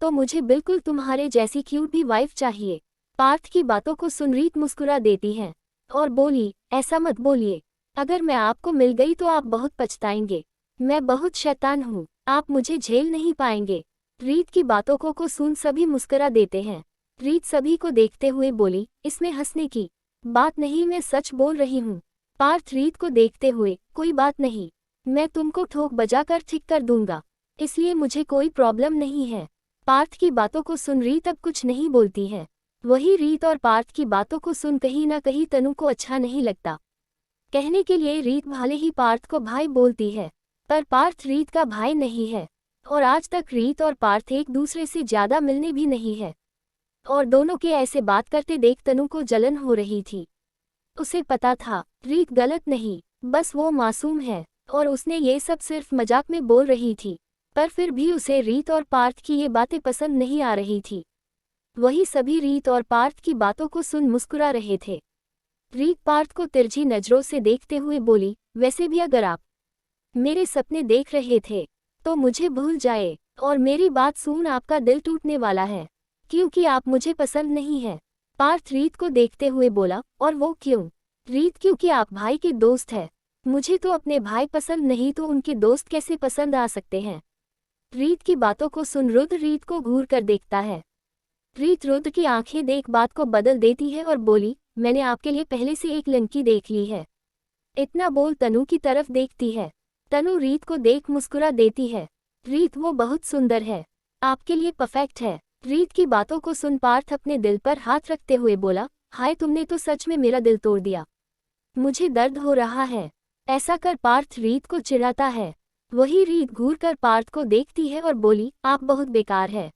तो मुझे बिल्कुल तुम्हारे जैसी क्यूट भी वाइफ चाहिए। पार्थ की बातों को सुन रीत मुस्कुरा देती है और बोली, ऐसा मत बोलिए, अगर मैं आपको मिल गई तो आप बहुत पछताएंगे। मैं बहुत शैतान हूँ, आप मुझे झेल नहीं पाएंगे। रीत की बातों को सुन सभी मुस्कुरा देते हैं। रीत सभी को देखते हुए बोली, इसमें हंसने की बात नहीं, मैं सच बोल रही हूँ। पार्थ रीत को देखते हुए, कोई बात नहीं, मैं तुमको ठोक बजाकर ठीक कर दूंगा, इसलिए मुझे कोई प्रॉब्लम नहीं है। पार्थ की बातों को सुन रीत अब कुछ नहीं बोलती है। वही रीत और पार्थ की बातों को सुन कहीं ना कहीं तनु को अच्छा नहीं लगता। कहने के लिए रीत भले ही पार्थ को भाई बोलती है, पर पार्थ रीत का भाई नहीं है और आज तक रीत और पार्थ एक दूसरे से ज्यादा मिलने भी नहीं है। और दोनों के ऐसे बात करते देख तनु को जलन हो रही थी। उसे पता था रीत गलत नहीं, बस वो मासूम है और उसने ये सब सिर्फ मजाक में बोल रही थी, पर फिर भी उसे रीत और पार्थ की ये बातें पसंद नहीं आ रही थी। वही सभी रीत और पार्थ की बातों को सुन मुस्कुरा रहे थे। रीत पार्थ को तिरछी नजरों से देखते हुए बोली, वैसे भी अगर आप मेरे सपने देख रहे थे तो मुझे भूल जाए, और मेरी बात सुन आपका दिल टूटने वाला है, क्योंकि आप मुझे पसंद नहीं है। पार्थ रीत को देखते हुए बोला, और वो क्यों? रीत, क्योंकि आप भाई के दोस्त हैं। मुझे तो अपने भाई पसंद नहीं तो उनके दोस्त कैसे पसंद आ सकते हैं? रीत की बातों को सुन रुद्र रीत को घूर कर देखता है। रीत रुद्र की आंखें देख बात को बदल देती है और बोली, मैंने आपके लिए पहले से एक लड़की देख ली है। इतना बोल तनु की तरफ देखती है। तनु रीत को देख मुस्कुरा देती है। रीत, वो बहुत सुंदर है, आपके लिए परफेक्ट है। रीत की बातों को सुन पार्थ अपने दिल पर हाथ रखते हुए बोला, हाय तुमने तो सच में मेरा दिल तोड़ दिया, मुझे दर्द हो रहा है। ऐसा कर पार्थ रीत को चिढ़ाता है। वही रीत घूर कर पार्थ को देखती है और बोली, आप बहुत बेकार है।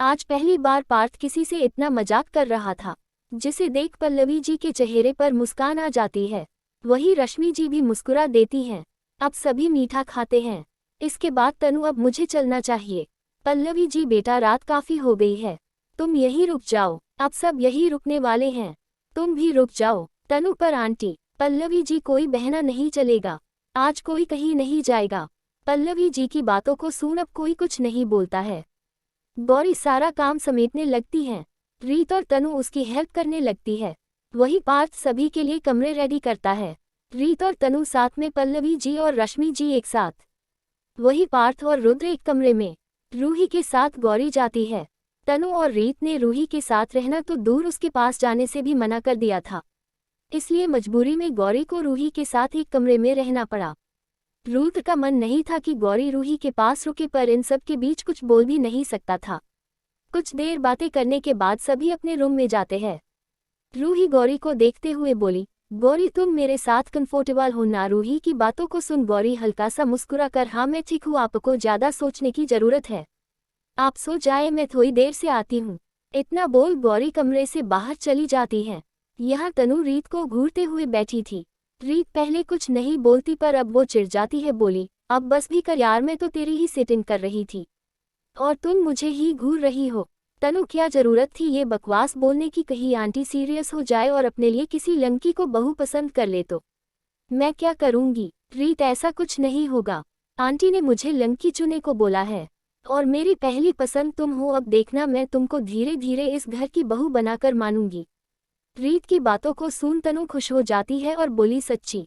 आज पहली बार पार्थ किसी से इतना मजाक कर रहा था, जिसे देख पल्लवी जी के चेहरे पर मुस्कान आ जाती है। वही रश्मि जी भी मुस्कुरा देती हैं। अब सभी मीठा खाते हैं। इसके बाद तनु, अब मुझे चलना चाहिए। पल्लवी जी, बेटा रात काफी हो गई है, तुम यहीं रुक जाओ, अब सब यहीं रुकने वाले हैं, तुम भी रुक जाओ। तनु पर आंटी, पल्लवी जी, कोई बहना नहीं चलेगा, आज कोई कहीं नहीं जाएगा। पल्लवी जी की बातों को सुन अब कोई कुछ नहीं बोलता है। गौरी सारा काम समेटने लगती हैं। रीत और तनु उसकी हेल्प करने लगती है। वही पार्थ सभी के लिए कमरे रेडी करता है। रीत और तनु साथ में, पल्लवी जी और रश्मि जी एक साथ। वही पार्थ और रुद्र एक कमरे में। रूही के साथ गौरी जाती है। तनु और रीत ने रूही के साथ रहना तो दूर, उसके पास जाने से भी मना कर दिया था, इसलिए मजबूरी में गौरी को रूही के साथ एक कमरे में रहना पड़ा। रुद्र का मन नहीं था कि गौरी रूही के पास रुके, पर इन सब के बीच कुछ बोल भी नहीं सकता था। कुछ देर बातें करने के बाद सभी अपने रूम में जाते हैं। रूही गौरी को देखते हुए बोली, गौरी तुम मेरे साथ कंफर्टेबल हो ना? रूही की बातों को सुन गौरी हल्का सा मुस्कुरा कर, हाँ मैं ठीक हूँ, आपको ज्यादा सोचने की जरूरत है, आप सो जाए, मैं थोड़ी देर से आती हूँ। इतना बोल गौरी कमरे से बाहर चली जाती है। यहाँ तनु रीत को घूरते हुए बैठी थी। रीत पहले कुछ नहीं बोलती पर अब वो चिढ़ जाती है, बोली अब बस भी कर यार, मैं तो तेरी ही सेटिंग कर रही थी और तुम मुझे ही घूर रही हो। तनु क्या जरूरत थी ये बकवास बोलने की, कहीं आंटी सीरियस हो जाए और अपने लिए किसी लड़की को बहू पसंद कर ले तो मैं क्या करूंगी। रीत ऐसा कुछ नहीं होगा, आंटी ने मुझे लड़की चुने को बोला है और मेरी पहली पसंद तुम हो, अब देखना मैं तुमको धीरे धीरे इस घर की बहू बनाकर मानूंगी। रीत की बातों को सुन तनु खुश हो जाती है और बोली सच्ची।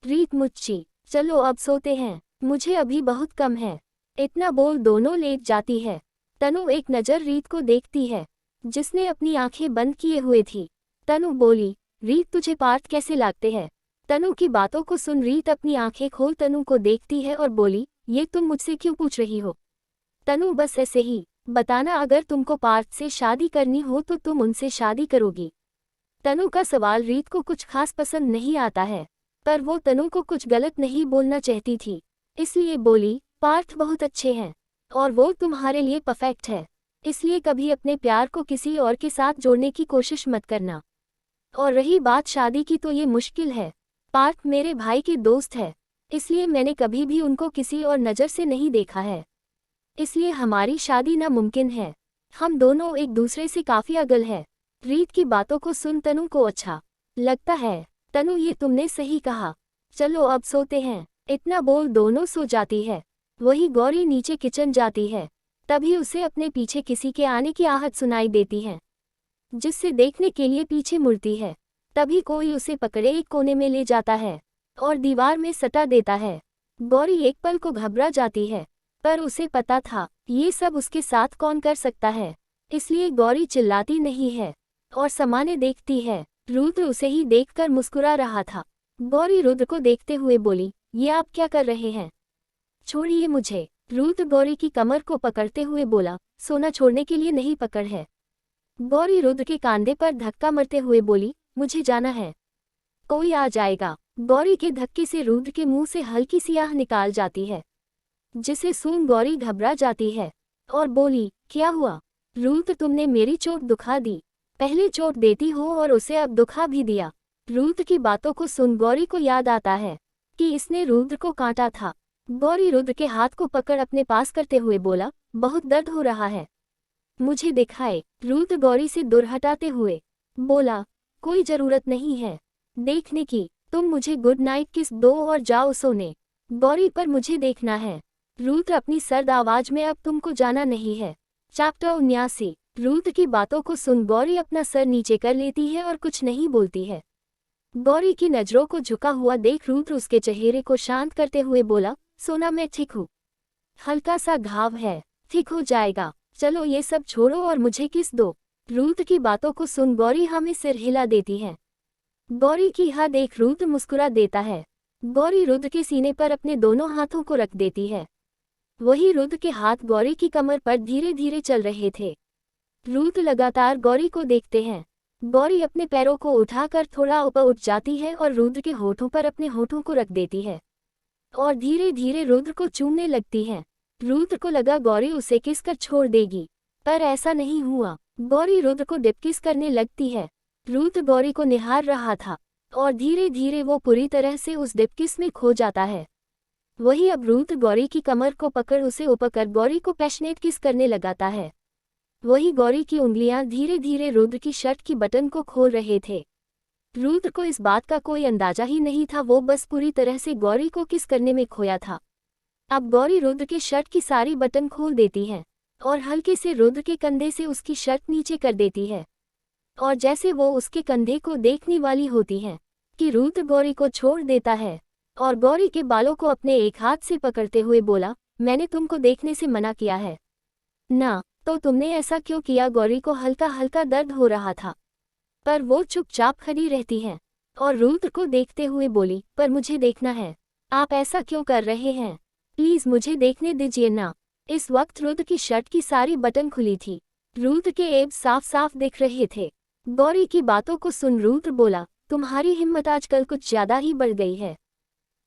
रीत मुच्ची, चलो अब सोते हैं, मुझे अभी बहुत कम है। इतना बोल दोनों लेट जाती है। तनु एक नज़र रीत को देखती है जिसने अपनी आंखें बंद किए हुए थी। तनु बोली रीत तुझे पार्थ कैसे लगते हैं। तनु की बातों को सुन रीत अपनी आंखें खोल तनु को देखती है और बोली ये तुम मुझसे क्यों पूछ रही हो। तनु बस ऐसे ही, बताना अगर तुमको पार्थ से शादी करनी हो तो तुम उनसे शादी करोगी। तनु का सवाल रीत को कुछ खास पसंद नहीं आता है पर वो तनु को कुछ गलत नहीं बोलना चाहती थी, इसलिए बोली पार्थ बहुत अच्छे हैं और वो तुम्हारे लिए परफेक्ट है, इसलिए कभी अपने प्यार को किसी और के साथ जोड़ने की कोशिश मत करना। और रही बात शादी की तो ये मुश्किल है। पार्थ मेरे भाई के दोस्त है, इसलिए मैंने कभी भी उनको किसी और नज़र से नहीं देखा है, इसलिए हमारी शादी नामुमकिन है। हम दोनों एक दूसरे से काफ़ी अगल है। रीत की बातों को सुन तनु को अच्छा लगता है। तनु ये तुमने सही कहा, चलो अब सोते हैं। इतना बोल दोनों सो जाती है। वही गौरी नीचे किचन जाती है, तभी उसे अपने पीछे किसी के आने की आहट सुनाई देती है, जिससे देखने के लिए पीछे मुड़ती है। तभी कोई उसे पकड़े एक कोने में ले जाता है और दीवार में सटा देता है। गौरी एक पल को घबरा जाती है पर उसे पता था ये सब उसके साथ कौन कर सकता है, इसलिए गौरी चिल्लाती नहीं है और सामान्य देखती है। रुद्र उसे ही देखकर मुस्कुरा रहा था। गौरी रुद्र को देखते हुए बोली ये आप क्या कर रहे हैं, छोड़िए मुझे। रुद्र गौरी की कमर को पकड़ते हुए बोला सोना छोड़ने के लिए नहीं पकड़ है। गौरी रुद्र के कंधे पर धक्का मारते हुए बोली मुझे जाना है, कोई आ जाएगा। गौरी के धक्के से रुद्र के मुंह से हल्की सी आह निकाल जाती है, जिसे सुन गौरी घबरा जाती है और बोली क्या हुआ। रुद्र तुमने मेरी चोट दुखा दी, पहले चोट देती हो और उसे अब दुखा भी दिया। रुद्र की बातों को सुन गौरी को याद आता है कि इसने रुद्र को काटा था। गौरी रुद्र के हाथ को पकड़ अपने पास करते हुए बोला बहुत दर्द हो रहा है, मुझे दिखाए। रुद्र गौरी से दूर हटाते हुए बोला कोई जरूरत नहीं है देखने की, तुम मुझे गुड नाइट किस दो और जाओ सोने। गौरी पर मुझे देखना है। रुद्र अपनी सर्द आवाज में अब तुमको जाना नहीं है। चैप्टर 79। रुद्र की बातों को सुन गौरी अपना सर नीचे कर लेती है और कुछ नहीं बोलती है। गौरी की नजरों को झुका हुआ देख रुद्र उसके चेहरे को शांत करते हुए बोला सोना मैं ठीक हूँ, हल्का सा घाव है, ठीक हो जाएगा, चलो ये सब छोड़ो और मुझे किस दो। रुद्र की बातों को सुन गौरी हमें सिर हिला देती है। गौरी की हाँ देख रुद्र मुस्कुरा देता है। गौरी रुद्र के सीने पर अपने दोनों हाथों को रख देती है। वही रुद्र के हाथ गौरी की कमर पर धीरे धीरे चल रहे थे। रुद्र लगातार गौरी को देखते हैं। गौरी अपने पैरों को उठाकर थोड़ा ऊपर उठ जाती है और रुद्र के होठों पर अपने होठों को रख देती है और धीरे धीरे रुद्र को चूमने लगती है। रुद्र को लगा गौरी उसे किस कर छोड़ देगी, पर ऐसा नहीं हुआ। गौरी रुद्र को डिप किस करने लगती है। रुद्र गौरी को निहार रहा था और धीरे धीरे वो पूरी तरह से उस डिप किस में खो जाता है। वही अब रुद्र गौरी की कमर को पकड़ उसे ऊपर कर गौरी को पैशनेट किस करने लगाता है। वही गौरी की उंगलियां धीरे धीरे रुद्र की शर्ट की बटन को खोल रहे थे। रुद्र को इस बात का कोई अंदाजा ही नहीं था, वो बस पूरी तरह से गौरी को किस करने में खोया था। अब गौरी रुद्र के शर्ट की सारी बटन खोल देती है और हल्के से रुद्र के कंधे से उसकी शर्ट नीचे कर देती है और जैसे वो उसके कंधे को देखने वाली होती है कि रुद्र गौरी को छोड़ देता है और गौरी के बालों को अपने एक हाथ से पकड़ते हुए बोला मैंने तुमको देखने से मना किया है ना, तो तुमने ऐसा क्यों किया। गौरी को हल्का हल्का दर्द हो रहा था पर वो चुपचाप खड़ी रहती है और रुद्र को देखते हुए बोली पर मुझे देखना है, आप ऐसा क्यों कर रहे हैं, प्लीज मुझे देखने दीजिए ना। इस वक्त रुद्र की शर्ट की सारी बटन खुली थी। रुद्र के एब्स साफ साफ दिख रहे थे। गौरी की बातों को सुन रुद्र बोला तुम्हारी हिम्मत आजकल कुछ ज्यादा ही बढ़ गई है,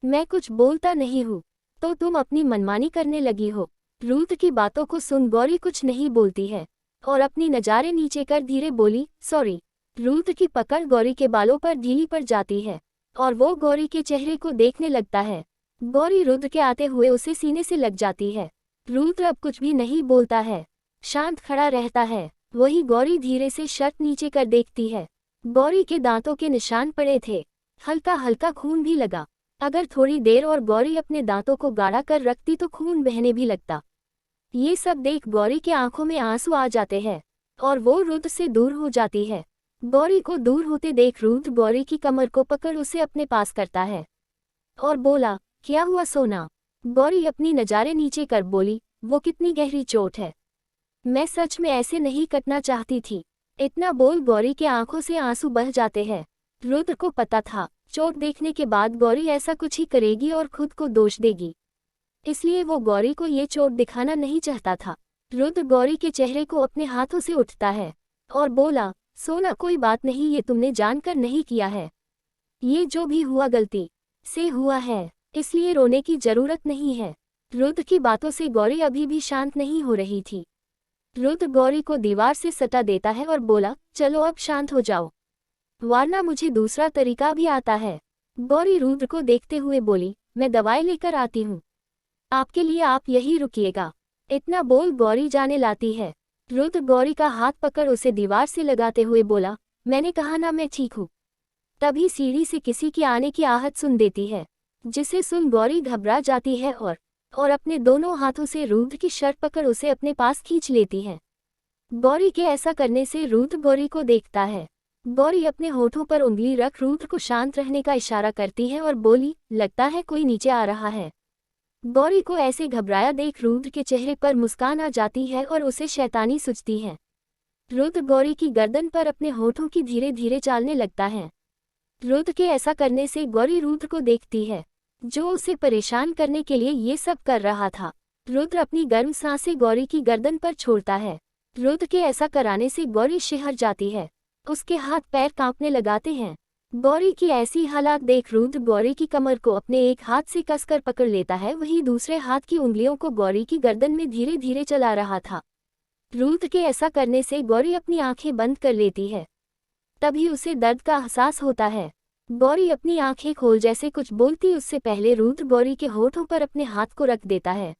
मैं कुछ बोलता नहीं हूँ तो तुम अपनी मनमानी करने लगी हो। रुद्र की बातों को सुन गौरी कुछ नहीं बोलती है और अपनी नजारे नीचे कर धीरे बोली सॉरी। रुद्र की पकड़ गौरी के बालों पर ढीली पड़ जाती है और वो गौरी के चेहरे को देखने लगता है। गौरी रुद्र के आते हुए उसे सीने से लग जाती है। रुद्र अब कुछ भी नहीं बोलता है, शांत खड़ा रहता है। वही गौरी धीरे से शर्ट नीचे कर देखती है। गौरी के दांतों के निशान पड़े थे, हल्का हल्का खून भी लगा। अगर थोड़ी देर और गौरी अपने दांतों को गाढ़ा कर रखती तो खून बहने भी लगता। ये सब देख गौरी के आंखों में आंसू आ जाते हैं और वो रुद्र से दूर हो जाती है। गौरी को दूर होते देख रुद्र गौरी की कमर को पकड़ उसे अपने पास करता है और बोला, क्या हुआ सोना? गौरी अपनी नज़ारे नीचे कर बोली, वो कितनी गहरी चोट है, मैं सच में ऐसे नहीं कटना चाहती थी। इतना बोल गौरी के आंखों से आंसू बह जाते हैं। रुद्र को पता था चोट देखने के बाद गौरी ऐसा कुछ ही करेगी और खुद को दोष देगी, इसलिए वो गौरी को ये चोट दिखाना नहीं चाहता था। रुद्र गौरी के चेहरे को अपने हाथों से उठता है और बोला, सोना कोई बात नहीं, ये तुमने जानकर नहीं किया है, ये जो भी हुआ गलती से हुआ है, इसलिए रोने की जरूरत नहीं है। रुद्र की बातों से गौरी अभी भी शांत नहीं हो रही थी। रुद्र गौरी को दीवार से सटा देता है और बोला, चलो अब शांत हो जाओ, वरना मुझे दूसरा तरीका भी आता है। गौरी रुद्र को देखते हुए बोली, मैं दवाई लेकर आती हूँ, आपके लिए आप यहीं रुकिएगा। इतना बोल गौरी जाने लाती है। रुद्र गौरी का हाथ पकड़ उसे दीवार से लगाते हुए बोला, मैंने कहा ना मैं ठीक हूँ। तभी सीढ़ी से किसी की आने की आहट सुन देती है, जिसे सुन गौरी घबरा जाती है और अपने दोनों हाथों से रुद्र की शर्ट पकड़ उसे अपने पास खींच लेती है। गौरी के ऐसा करने से रुद्र गौरी को देखता है। गौरी अपने होठों पर उंगली रख रुद्र को शांत रहने का इशारा करती है और बोली, लगता है कोई नीचे आ रहा है। गौरी को ऐसे घबराया देख रुद्र के चेहरे पर मुस्कान आ जाती है और उसे शैतानी सूझती है। रुद्र गौरी की गर्दन पर अपने होठों की धीरे धीरे चालने लगता है। रुद्र के ऐसा करने से गौरी रुद्र को देखती है, जो उसे परेशान करने के लिए ये सब कर रहा था। रुद्र अपनी गर्म सांसें गौरी की गर्दन पर छोड़ता है। रुद्र के ऐसा कराने से गौरी शिहर जाती है, उसके हाथ पैर कांपने लगाते हैं। गौरी की ऐसी हालात देख रुद्र गौरी की कमर को अपने एक हाथ से कसकर पकड़ लेता है, वहीं दूसरे हाथ की उंगलियों को गौरी की गर्दन में धीरे धीरे चला रहा था। रुद्र के ऐसा करने से गौरी अपनी आंखें बंद कर लेती है। तभी उसे दर्द का एहसास होता है। गौरी अपनी आंखें खोल जैसे कुछ बोलती उससे पहले रुद्र गौरी के होठों पर अपने हाथ को रख देता है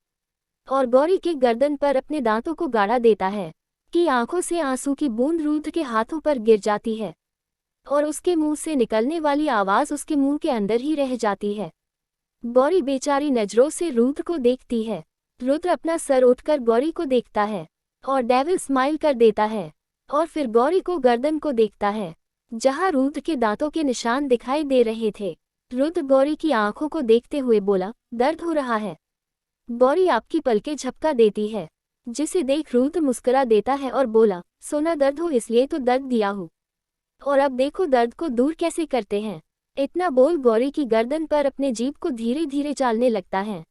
और गौरी के गर्दन पर अपने दांतों को गाड़ा देता है कि आंखों से आंसू की बूंद रुद्र के हाथों पर गिर जाती है और उसके मुंह से निकलने वाली आवाज उसके मुंह के अंदर ही रह जाती है। गौरी बेचारी नजरों से रुद्र को देखती है। रुद्र अपना सर उठकर गौरी को देखता है और डेविल स्माइल कर देता है और फिर गौरी को गर्दन को देखता है, जहां रुद्र के दांतों के निशान दिखाई दे रहे थे। रुद्र गौरी की आंखों को देखते हुए बोला, दर्द हो रहा है? गौरी आपकी पलकें झपका देती है, जिसे देख रुद्र मुस्कुरा देता है और बोला, सोना दर्द हो इसलिए तो दर्द दिया हूँ, और अब देखो दर्द को दूर कैसे करते हैं। इतना बोल गौरी की गर्दन पर अपने जीभ को धीरे धीरे चालने लगता है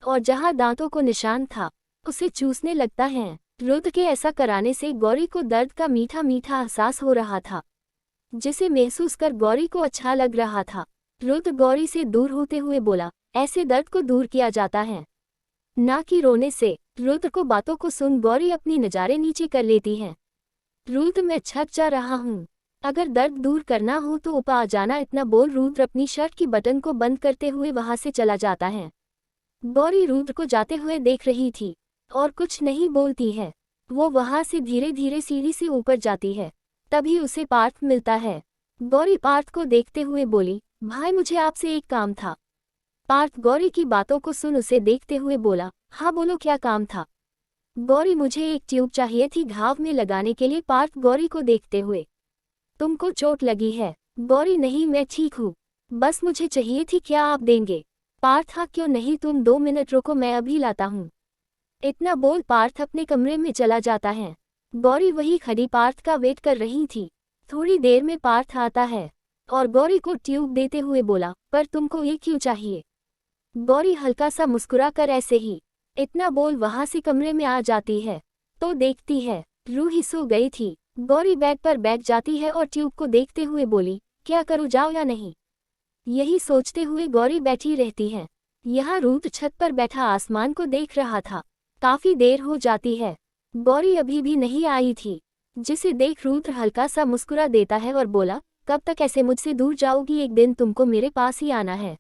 और जहां दांतों को निशान था उसे चूसने लगता है। रुद्र के ऐसा कराने से गौरी को दर्द का मीठा मीठा एहसास हो रहा था, जिसे महसूस कर गौरी को अच्छा लग रहा था। रुद्र गौरी से दूर होते हुए बोला, ऐसे दर्द को दूर किया जाता है, ना कि रोने से। रुद्र को बातों को सुन गौरी अपनी नज़ारे नीचे कर लेती है। रुद्र मैं छक जा रहा हूँ, अगर दर्द दूर करना हो तो ऊपर आ जाना। इतना बोल रुद्र अपनी शर्ट की बटन को बंद करते हुए वहां से चला जाता है। गौरी रुद्र को जाते हुए देख रही थी और कुछ नहीं बोलती है। वो वहां से धीरे धीरे सीढ़ी से ऊपर जाती है। तभी उसे पार्थ मिलता है। गौरी पार्थ को देखते हुए बोली, भाई मुझे आपसे एक काम था। पार्थ गौरी की बातों को सुन उसे देखते हुए बोला, हाँ बोलो क्या काम था? गौरी मुझे एक ट्यूब चाहिए थी घाव में लगाने के लिए। पार्थ गौरी को देखते हुए, तुमको चोट लगी है? गौरी नहीं मैं ठीक हूँ, बस मुझे चाहिए थी, क्या आप देंगे? पार्थ हाँ क्यों नहीं, तुम 2 मिनट रुको मैं अभी लाता हूँ। इतना बोल पार्थ अपने कमरे में चला जाता है। गौरी वही खड़ी पार्थ का वेट कर रही थी। थोड़ी देर में पार्थ आता है और गौरी को ट्यूब देते हुए बोला, पर तुमको ये क्यों चाहिए? गौरी हल्का सा मुस्कुरा कर ऐसे ही इतना बोल वहां से कमरे में आ जाती है तो देखती है रूही सो गई थी। गौरी बेड पर बैठ जाती है और ट्यूब को देखते हुए बोली, क्या करूँ, जाओ या नहीं? यही सोचते हुए गौरी बैठी रहती है। यहाँ रुद्र छत पर बैठा आसमान को देख रहा था। काफी देर हो जाती है, गौरी अभी भी नहीं आई थी, जिसे देख रुद्र हल्का सा मुस्कुरा देता है और बोला, कब तक ऐसे मुझसे दूर जाओगी, एक दिन तुमको मेरे पास ही आना है।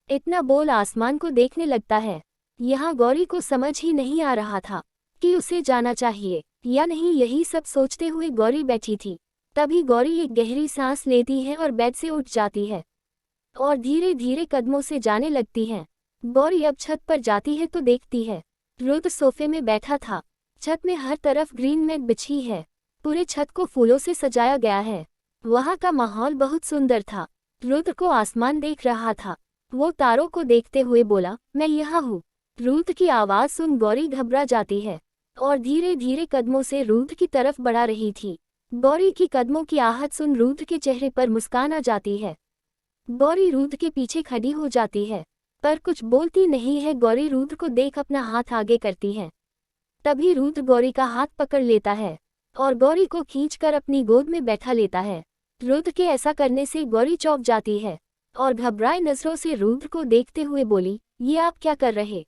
इतना बोल आसमान को देखने लगता है। यहाँ गौरी को समझ ही नहीं आ रहा था कि उसे जाना चाहिए या नहीं। यही सब सोचते हुए गौरी बैठी थी। तभी गौरी एक गहरी सांस लेती है और बेड से उठ जाती है और धीरे धीरे कदमों से जाने लगती है। गौरी अब छत पर जाती है तो देखती है रुद्र सोफे में बैठा था। छत में हर तरफ ग्रीन मैट बिछी है। पूरे छत को फूलों से सजाया गया है। वहाँ का माहौल बहुत सुंदर था। रुद्र को आसमान देख रहा था। वो तारों को देखते हुए बोला, मैं यहाँ हूँ। रुद्र की आवाज़ सुन गौरी घबरा जाती है और धीरे धीरे कदमों से रुद्र की तरफ बढ़ा रही थी। गौरी की कदमों की आहट सुन रुद्र के चेहरे पर मुस्कान आ जाती है। गौरी रुद्र के पीछे खड़ी हो जाती है पर कुछ बोलती नहीं है। गौरी रुद्र को देख अपना हाथ आगे करती है। तभी रुद्र गौरी का हाथ पकड़ लेता है और गौरी को खींचकर अपनी गोद में बैठा लेता है। रुद्र के ऐसा करने से गौरी चौंक जाती है और घबराए नजरों से रुद्र को देखते हुए बोली, ये आप क्या कर रहे?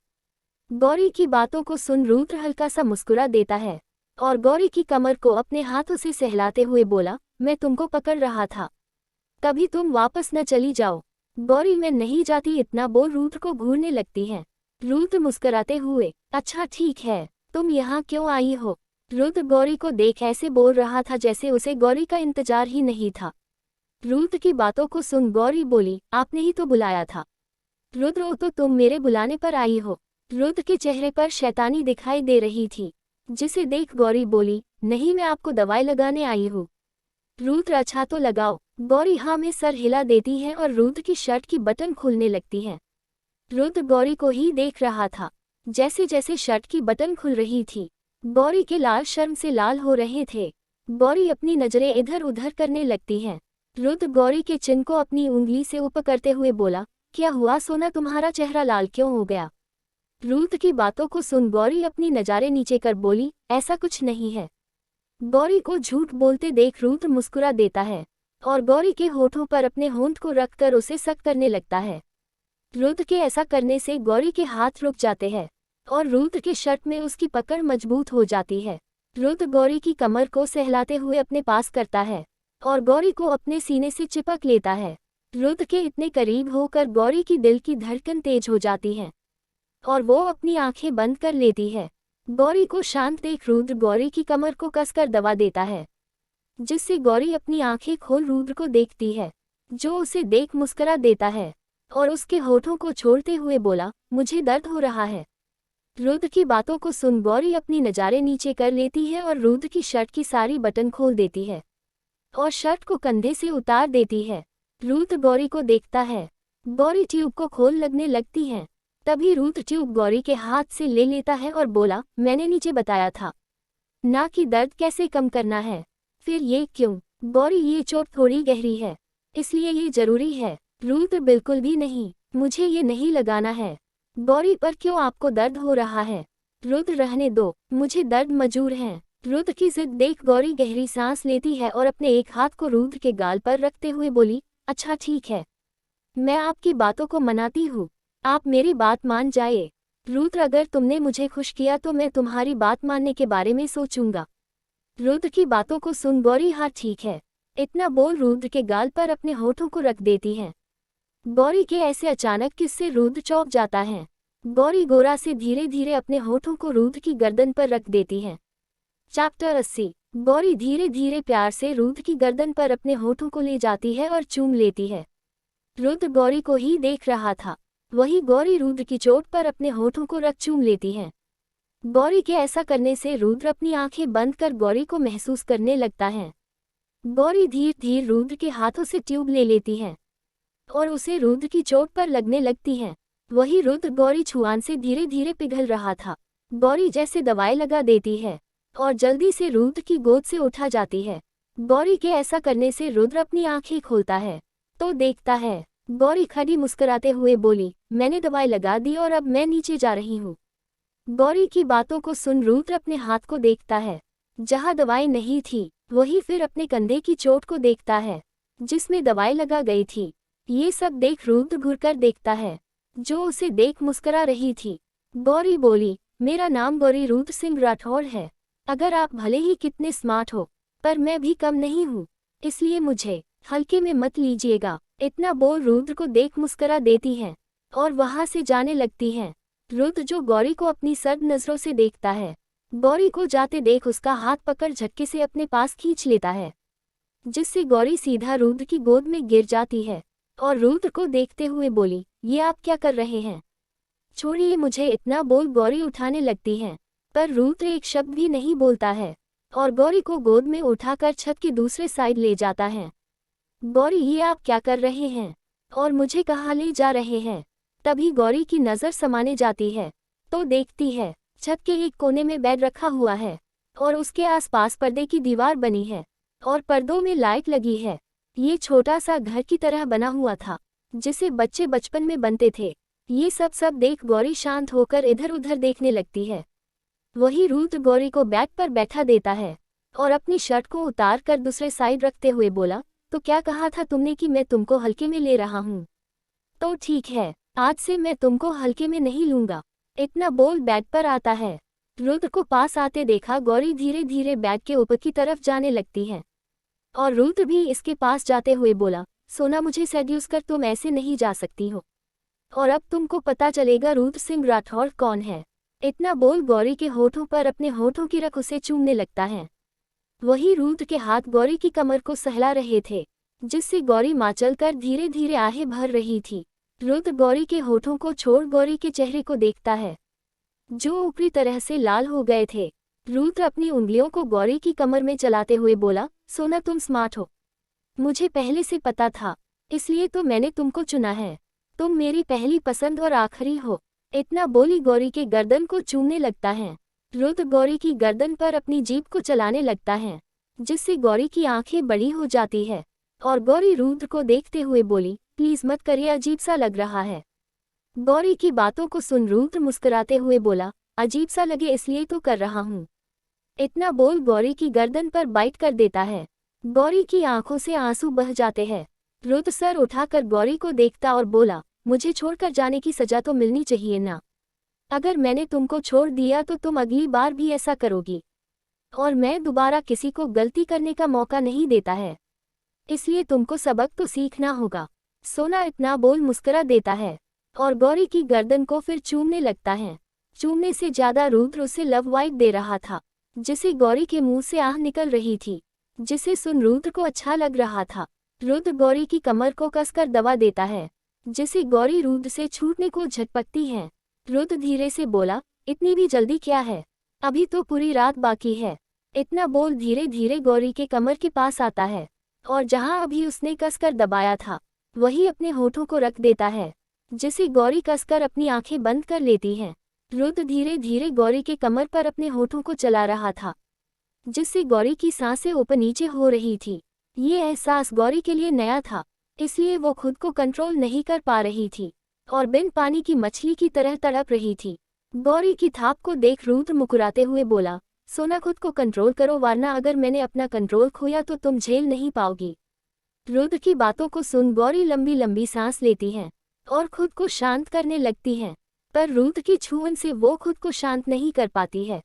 गौरी की बातों को सुन रुद्र हल्का सा मुस्कुरा देता है और गौरी की कमर को अपने हाथों से सहलाते हुए बोला, मैं तुमको पकड़ रहा था, कभी तुम वापस न चली जाओ। गौरी, मैं नहीं जाती, इतना बोल रुद्र को घूरने लगती है। रुद्र मुस्कुराते हुए, अच्छा ठीक है, तुम यहाँ क्यों आई हो? रुद्र गौरी को देख ऐसे बोल रहा था जैसे उसे गौरी का इंतजार ही नहीं था। रुद्र की बातों को सुन गौरी बोली, आपने ही तो बुलाया था। रुद्र, ओ तो तुम मेरे बुलाने पर आई हो। रुद्र के चेहरे पर शैतानी दिखाई दे रही थी जिसे देख गौरी बोली, नहीं, मैं आपको दवाई लगाने आई हूँ। रुद्र, अच्छा तो लगाओ। गौरी हाँ में सर हिला देती है और रुद्र की शर्ट की बटन खुलने लगती है। रुद्र गौरी को ही देख रहा था। जैसे जैसे शर्ट की बटन खुल रही थी गौरी के लाल शर्म से लाल हो रहे थे। गौरी अपनी नजरें इधर उधर करने लगती है। रुद्र गौरी के चिन्ह को अपनी उंगली से ऊपर करते हुए बोला, क्या हुआ सोना, तुम्हारा चेहरा लाल क्यों हो गया? रुद्र की बातों को सुन गौरी अपनी नज़रें नीचे कर बोली, ऐसा कुछ नहीं है। गौरी को झूठ बोलते देख रुद्र मुस्कुरा देता है और गौरी के होठों पर अपने होंठ को रखकर उसे सख्त करने लगता है। रुद्र के ऐसा करने से गौरी के हाथ रुक जाते हैं और रुद्र के शर्ट में उसकी पकड़ मजबूत हो जाती है। रुद्र गौरी की कमर को सहलाते हुए अपने पास करता है और गौरी को अपने सीने से चिपक लेता है। रुद्र के इतने करीब होकर गौरी की दिल की धड़कन तेज हो जाती है और वो अपनी आंखें बंद कर लेती है। गौरी को शांत देख रुद्र गौरी की कमर को कसकर दबा देता है जिससे गौरी अपनी आंखें खोल रुद्र को देखती है जो उसे देख मुस्कुरा देता है और उसके होठों को छोड़ते हुए बोला, मुझे दर्द हो रहा है। रुद्र की बातों को सुन गौरी अपनी नज़रें नीचे कर लेती है और रुद्र की शर्ट की सारी बटन खोल देती है और शर्ट को कंधे से उतार देती है। रुद्र गौरी को देखता है। गौरी ट्यूब को खोल लगने लगती है। तभी रुद्र ट्यूब गौरी के हाथ से ले लेता है और बोला, मैंने नीचे बताया था ना कि दर्द कैसे कम करना है, फिर ये क्यों? गौरी, ये चोट थोड़ी गहरी है इसलिए ये जरूरी है। रुद्र, बिल्कुल भी नहीं, मुझे ये नहीं लगाना है। गौरी, पर क्यों आपको दर्द हो रहा है? रुद्र, रहने दो, मुझे दर्द मंजूर है। रुद्र की जिद देख गौरी गहरी सांस लेती है और अपने एक हाथ को रुद्र के गाल पर रखते हुए बोली, अच्छा ठीक है, मैं आपकी बातों को मनाती हूँ, आप मेरी बात मान जाए। रुद्र, अगर तुमने मुझे खुश किया तो मैं तुम्हारी बात मानने के बारे में सोचूंगा। रुद्र की बातों को सुन गौरी, हाँ ठीक है, इतना बोल रुद्र के गाल पर अपने होठों को रख देती है। गौरी के ऐसे अचानक किससे रुद्र चौंक जाता है। गौरी गोरा से धीरे धीरे अपने होठों को रुद्र की गर्दन पर रख देती है। चैप्टर 80। गौरी धीरे धीरे प्यार से रुद्र की गर्दन पर अपने होठों को ले जाती है और चूम लेती है। रुद्र गौरी को ही देख रहा था। वही गौरी रुद्र की चोट पर अपने होठों को रख चूम लेती है। गौरी के ऐसा करने से रुद्र अपनी आंखें बंद कर गौरी को महसूस करने लगता है। गौरी धीरे धीरे रुद्र के हाथों से ट्यूब ले लेती है और उसे रुद्र की चोट पर लगने लगती है। वही रुद्र गौरी छुआन से धीरे धीरे पिघल रहा था। गौरी जैसे दवाई लगा देती है और जल्दी से रुद्र की गोद से उठा जाती है। गौरी के ऐसा करने से रुद्र अपनी आंखें खोलता है तो देखता है गौरी खड़ी मुस्कुराते हुए बोली, मैंने दवाई लगा दी और अब मैं नीचे जा रही हूँ। गौरी की बातों को सुन रुद्र अपने हाथ को देखता है जहाँ दवाई नहीं थी, वही फिर अपने कंधे की चोट को देखता है जिसमें दवाई लगा गई थी। ये सब देख रुद्र घुरकर देखता है जो उसे देख मुस्कुरा रही थी। गौरी बोली, मेरा नाम गौरी रुद्र सिंह राठौड़ है। अगर आप भले ही कितने स्मार्ट हो पर मैं भी कम नहीं हूँ, इसलिए मुझे हल्के में मत लीजिएगा। इतना बोल रुद्र को देख मुस्करा देती हैं और वहां से जाने लगती हैं। रुद्र जो गौरी को अपनी सर्द नजरों से देखता है, गौरी को जाते देख उसका हाथ पकड़ झटके से अपने पास खींच लेता है, जिससे गौरी सीधा रुद्र की गोद में गिर जाती है और रुद्र को देखते हुए बोली, ये आप क्या कर रहे हैं? छोड़िए मुझे। इतना बोल गौरी उठाने लगती हैं, पर रुद्र एक शब्द भी नहीं बोलता है और गौरी को गोद में उठाकर छत के दूसरे साइड ले जाता है। गौरी, ये आप क्या कर रहे हैं और मुझे कहाँ ले जा रहे हैं? तभी गौरी की नज़र समाने जाती है तो देखती है छत के एक कोने में बेड रखा हुआ है और उसके आसपास पर्दे की दीवार बनी है और पर्दों में लाइट लगी है। ये छोटा सा घर की तरह बना हुआ था जिसे बच्चे बचपन में बनते थे। ये सब देख गौरी शांत होकर इधर उधर देखने लगती है। वही रुद्र गौरी को बेड पर बैठा देता है और अपनी शर्ट को उतार कर दूसरे साइड रखते हुए बोला, तो क्या कहा था तुमने कि मैं तुमको हल्के में ले रहा हूँ? तो ठीक है, आज से मैं तुमको हल्के में नहीं लूंगा। इतना बोल बेड पर आता है। रुद्र को पास आते देखा गौरी धीरे धीरे बेड के ऊपर की तरफ जाने लगती है और रुद्र भी इसके पास जाते हुए बोला, सोना मुझे सेड्यूस कर तुम ऐसे नहीं जा सकती हो और अब तुमको पता चलेगा रुद्र सिंह राठौर कौन है। इतना बोल गौरी के होठों पर अपने होठों की रख उसे चूमने लगता है। वही रुद्र के हाथ गौरी की कमर को सहला रहे थे, जिससे गौरी माचल कर धीरे धीरे आहें भर रही थी। रुद्र गौरी के होठों को छोड़ गौरी के चेहरे को देखता है, जो ऊपरी तरह से लाल हो गए थे। रुद्र अपनी उंगलियों को गौरी की कमर में चलाते हुए बोला, सोना तुम स्मार्ट हो, मुझे पहले से पता था, इसलिए तो मैंने तुमको चुना है। तुम मेरी पहली पसंद और आखिरी हो। इतना बोली गौरी के गर्दन को चूमने लगता है। रुद्र गौरी की गर्दन पर अपनी जीभ को चलाने लगता है, जिससे गौरी की आंखें बड़ी हो जाती है और गौरी रुद्र को देखते हुए बोली, प्लीज मत करिए, अजीब सा लग रहा है। गौरी की बातों को सुन रुद्र मुस्कुराते हुए बोला, अजीब सा लगे इसलिए तो कर रहा हूँ। इतना बोल गौरी की गर्दन पर बाइट कर देता है। गौरी की आंखों से आंसू बह जाते हैं। रुद्र सर उठाकर गौरी को देखता और बोला, मुझे छोड़कर जाने की सजा तो मिलनी चाहिए ना। अगर मैंने तुमको छोड़ दिया तो तुम अगली बार भी ऐसा करोगी और मैं दोबारा किसी को गलती करने का मौका नहीं देता है, इसलिए तुमको सबक तो सीखना होगा। सोना इतना बोल मुस्कुरा देता है और गौरी की गर्दन को फिर चूमने लगता है। चूमने से ज्यादा रुद्र उसे लव वाइट दे रहा था, जिसे गौरी के मुंह से आह निकल रही थी, जिसे सुन रुद्र को अच्छा लग रहा था। रुद्र गौरी की कमर को कसकर दबा देता है, जिसे गौरी रुद्र से छूटने को झटपटती है। रुद्र धीरे से बोला, इतनी भी जल्दी क्या है, अभी तो पूरी रात बाकी है। इतना बोल धीरे धीरे गौरी के कमर के पास आता है और जहां अभी उसने कसकर दबाया था वही अपने होठों को रख देता है, जिसे गौरी कसकर अपनी आंखें बंद कर लेती है। रुद्र धीरे धीरे गौरी के कमर पर अपने होठों को चला रहा था, जिससे गौरी की सांसें ऊपर नीचे हो रही थी। ये एहसास गौरी के लिए नया था, इसलिए वो खुद को कंट्रोल नहीं कर पा रही थी और बिन पानी की मछली की तरह तड़प रही थी। गौरी की थाप को देख रुद्र मुकुराते हुए बोला, सोना खुद को कंट्रोल करो, वरना अगर मैंने अपना कंट्रोल खोया तो तुम झेल नहीं पाओगी। रुद्र की बातों को सुन गौरी लंबी लंबी सांस लेती है और खुद को शांत करने लगती है, पर रुद्र की छुअन से वो खुद को शांत नहीं कर पाती है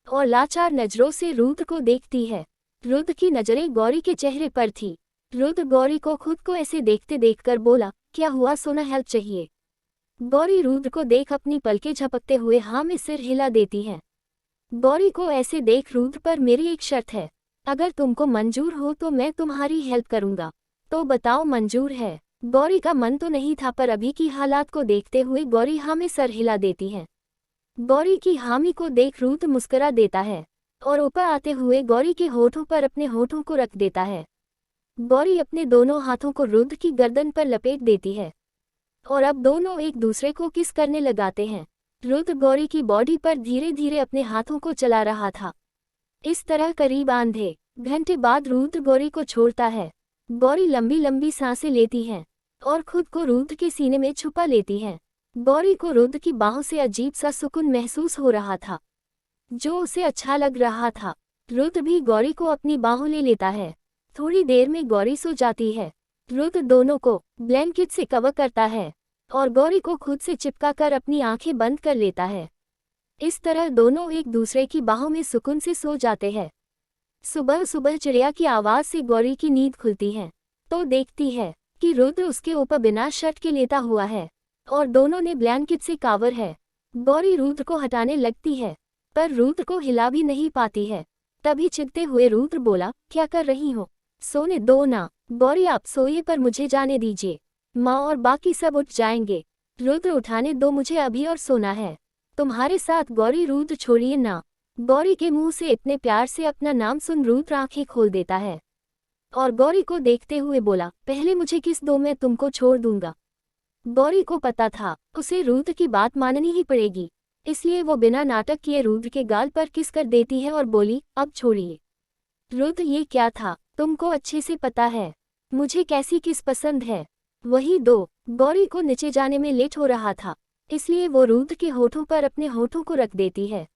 और लाचार नजरों से रुद्र को देखती है। रुद्र की नजरें गौरी के चेहरे पर थी। रुद्र गौरी को खुद को ऐसे देखते देखकर बोला, क्या हुआ सोना, हेल्प चाहिए? गौरी रुद्र को देख अपनी पलकें झपकते हुए हाँ में सिर हिला देती है। गौरी को ऐसे देख रुद्र पर मेरी एक शर्त है, अगर तुमको मंजूर हो तो मैं तुम्हारी हेल्प करूंगा। तो बताओ मंजूर है? गौरी का मन तो नहीं था, पर अभी की हालात को देखते हुए गौरी हाँ में सर हिला देती है। गौरी की हामी को देख रुद्र मुस्कुरा देता है और ऊपर आते हुए गौरी के होठों पर अपने होठों को रख देता है। गौरी अपने दोनों हाथों को रुद्र की गर्दन पर लपेट देती है और अब दोनों एक दूसरे को किस करने लगाते हैं। रुद्र गौरी की बॉडी पर धीरे धीरे अपने हाथों को चला रहा था। इस तरह करीब आधे घंटे बाद रुद्र गौरी को छोड़ता है। गौरी लंबी लंबी सांसें लेती है और खुद को रुद्र के सीने में छुपा लेती है। गौरी को रुद्र की बाहों से अजीब सा सुकून महसूस हो रहा था, जो उसे अच्छा लग रहा था। रुद्र भी गौरी को अपनी बाहों ले लेता है। थोड़ी देर में गौरी सो जाती है। रुद्र दोनों को ब्लैंकेट से कवर करता है और गौरी को खुद से चिपका कर अपनी आंखें बंद कर लेता है। इस तरह दोनों एक दूसरे की बाहों में सुकून से सो जाते हैं। सुबह सुबह चिड़िया की आवाज़ से गौरी की नींद खुलती है। तो देखती है कि रुद्र उसके ऊपर बिना शर्ट के लेटा हुआ है और दोनों ने ब्लैंकेट से कावर है। गौरी रुद्र को हटाने लगती है पर रुद्र को हिला भी नहीं पाती है। तभी चिढ़ते हुए रुद्र बोला, क्या कर रही हो, सोने दो ना। गौरी, आप सोइए पर मुझे जाने दीजिए, माँ और बाकी सब उठ जाएंगे। रुद्र, उठाने दो मुझे, अभी और सोना है तुम्हारे साथ। गौरी, रुद्र छोड़िए ना। गौरी के मुंह से इतने प्यार से अपना नाम सुन रुद्र आंखें खोल देता है और गौरी को देखते हुए बोला, पहले मुझे किस दो, मैं तुमको छोड़ दूंगा। गौरी को पता था उसे रुद्र की बात माननी ही पड़ेगी, इसलिए वो बिना नाटक किए रुद्र के गाल पर किस कर देती है और बोली, अब छोड़िए। रुद्र, ये क्या था, तुमको अच्छे से पता है मुझे कैसी किस पसंद है। वही दो। गौरी को नीचे जाने में लेट हो रहा था, इसलिए वो रुद्र के होठों पर अपने होठों को रख देती है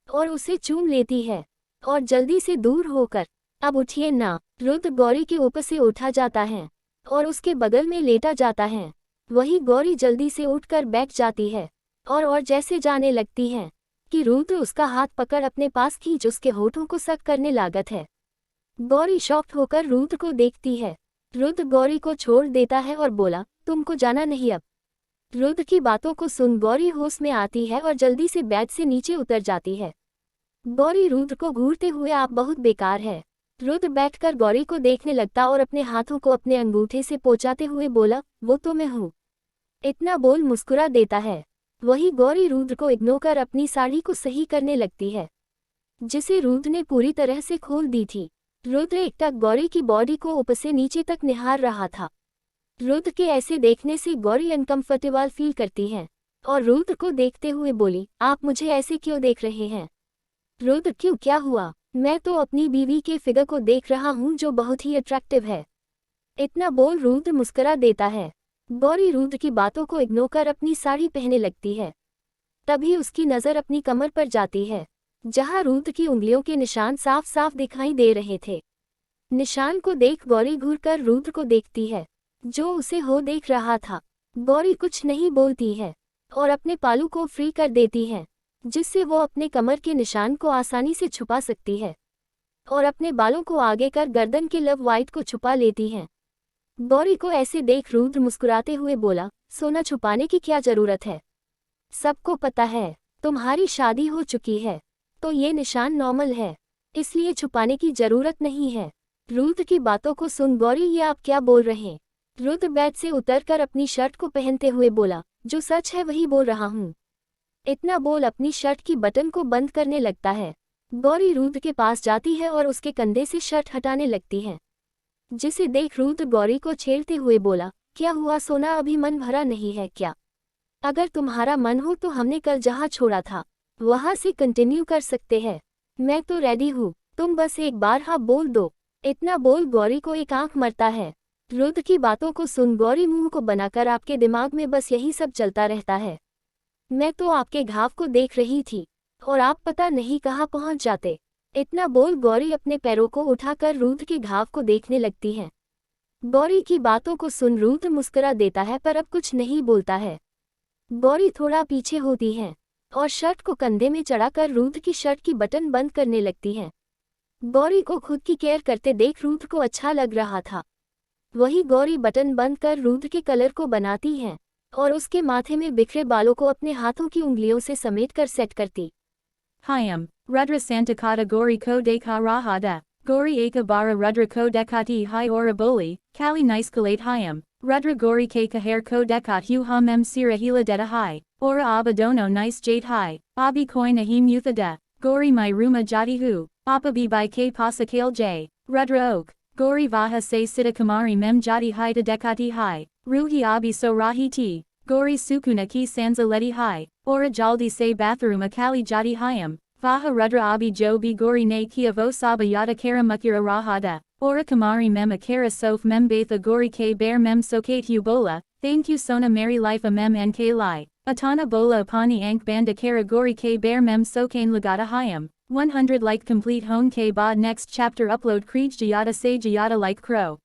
और उसे चूम लेती है और जल्दी से दूर होकर, अब उठिए ना। रुद्र गौरी के ऊपर से उठा जाता है और उसके बगल में लेटा जाता है। वही गौरी जल्दी से उठकर बैठ जाती है और जैसे जाने लगती है कि रुद्र उसका हाथ पकड़ अपने पास खींच उसके होठों को सक करने लागत है। गौरी शॉक्ड होकर रुद्र को देखती है। रुद्र गौरी को छोड़ देता है और बोला, तुमको जाना नहीं अब। रुद्र की बातों को सुन गौरी होश में आती है और जल्दी से बेड से नीचे उतर जाती है। गौरी रुद्र को घूरते हुए, आप बहुत बेकार है। रुद्र बैठकर गौरी को देखने लगता और अपने हाथों को अपने अंगूठे से पोंछाते हुए बोला, वो तो मैं हूँ। इतना बोल मुस्कुरा देता है। वही गौरी रुद्र को इग्नोर कर अपनी साड़ी को सही करने लगती है जिसे रुद्र ने पूरी तरह से खोल दी थी। रुद्र एकटक गौरी की बॉडी को ऊपर से नीचे तक निहार रहा था। रुद्र के ऐसे देखने से गौरी अनकंफर्टेबल फील करती है और रुद्र को देखते हुए बोली, आप मुझे ऐसे क्यों देख रहे हैं। रुद्र, क्यों, क्या हुआ। मैं तो अपनी बीवी के फिगर को देख रहा हूँ जो बहुत ही अट्रैक्टिव है। इतना बोल रुद्र मुस्कुरा देता है। गौरी रुद्र की बातों को इग्नोर कर अपनी साड़ी पहनने लगती है। तभी उसकी नज़र अपनी कमर पर जाती है जहां रुद्र की उंगलियों के निशान साफ साफ दिखाई दे रहे थे। निशान को देख गौरी घूरकर रुद्र को देखती है जो उसे हो देख रहा था। गौरी कुछ नहीं बोलती है और अपने पालू को फ्री कर देती है जिससे वो अपने कमर के निशान को आसानी से छुपा सकती है और अपने बालों को आगे कर गर्दन के लव वाइट को छुपा लेती है। गौरी को ऐसे देख रुद्र मुस्कुराते हुए बोला, सोना छुपाने की क्या जरूरत है, सबको पता है तुम्हारी शादी हो चुकी है तो ये निशान नॉर्मल है, इसलिए छुपाने की जरूरत नहीं है। रुद्र की बातों को सुन गौरी, ये आप क्या बोल रहे। रुद्र बेड से उतरकर अपनी शर्ट को पहनते हुए बोला, जो सच है वही बोल रहा हूँ। इतना बोल अपनी शर्ट की बटन को बंद करने लगता है। गौरी रुद्र के पास जाती है और उसके कंधे से शर्ट हटाने लगती है जिसे देख रुद्र गौरी को छेड़ते हुए बोला, क्या हुआ सोना, अभी मन भरा नहीं है क्या। अगर तुम्हारा मन हो तो हमने कल जहाँ छोड़ा था वहाँ से कंटिन्यू कर सकते हैं। मैं तो रेडी हूँ, तुम बस एक बार हाँ बोल दो। इतना बोल गौरी को एक आंख मरता है। रुद्र की बातों को सुन गौरी मुंह को बनाकर, आपके दिमाग में बस यही सब चलता रहता है। मैं तो आपके घाव को देख रही थी और आप पता नहीं कहाँ पहुँच जाते। इतना बोल गौरी अपने पैरों को उठाकर रुद्र के घाव को देखने लगती है। गौरी की बातों को सुन रुद्र मुस्कुरा देता है पर अब कुछ नहीं बोलता है। गौरी थोड़ा पीछे होती है और शर्ट को कंधे में चढ़ाकर रुद्र की शर्ट की बटन बंद करने लगती है। गौरी को खुद की केयर करते देख रुद्र को अच्छा लग रहा था। वही गौरी बटन बंद कर रुद्र के कलर को बनाती है और उसके माथे में बिखरे बालों को अपने हाथों की उंगलियों से समेटकर सेट करती। Hyam, Rudra Santakata Gori ko deka rahada, Gori eka bara Rudra ko dekati hi ora boli, Kali niskalate Hyam, Rudra Gori ke kaher ko dekat hu hum em sira hila deta hi, Ora abadono nice jade hi, Abi koi nahim yuthada, Gori my ruma jati hu, Appa bi by ke pasa kale j, Rudra oak, Gori vaha se sita kamari mem jati hi to dekati hi, Ruhi abi so rahi ti. Gori sukuna ki sanza leti hi, ora jaldi se bathroom akali jati hyam, vaha rudra abi jo bi gori ne kia vo saba yada kara mukira rahada, ora kamari mem akara sof mem batha gori ke bear mem sokate hu bola, thank you sona mary life a mem and ke lai, atana bola apani ank banda kara gori ke bear mem sokane lagata hyam, 100 like complete hone ke ba next chapter upload kreej jayata se jayata like crow.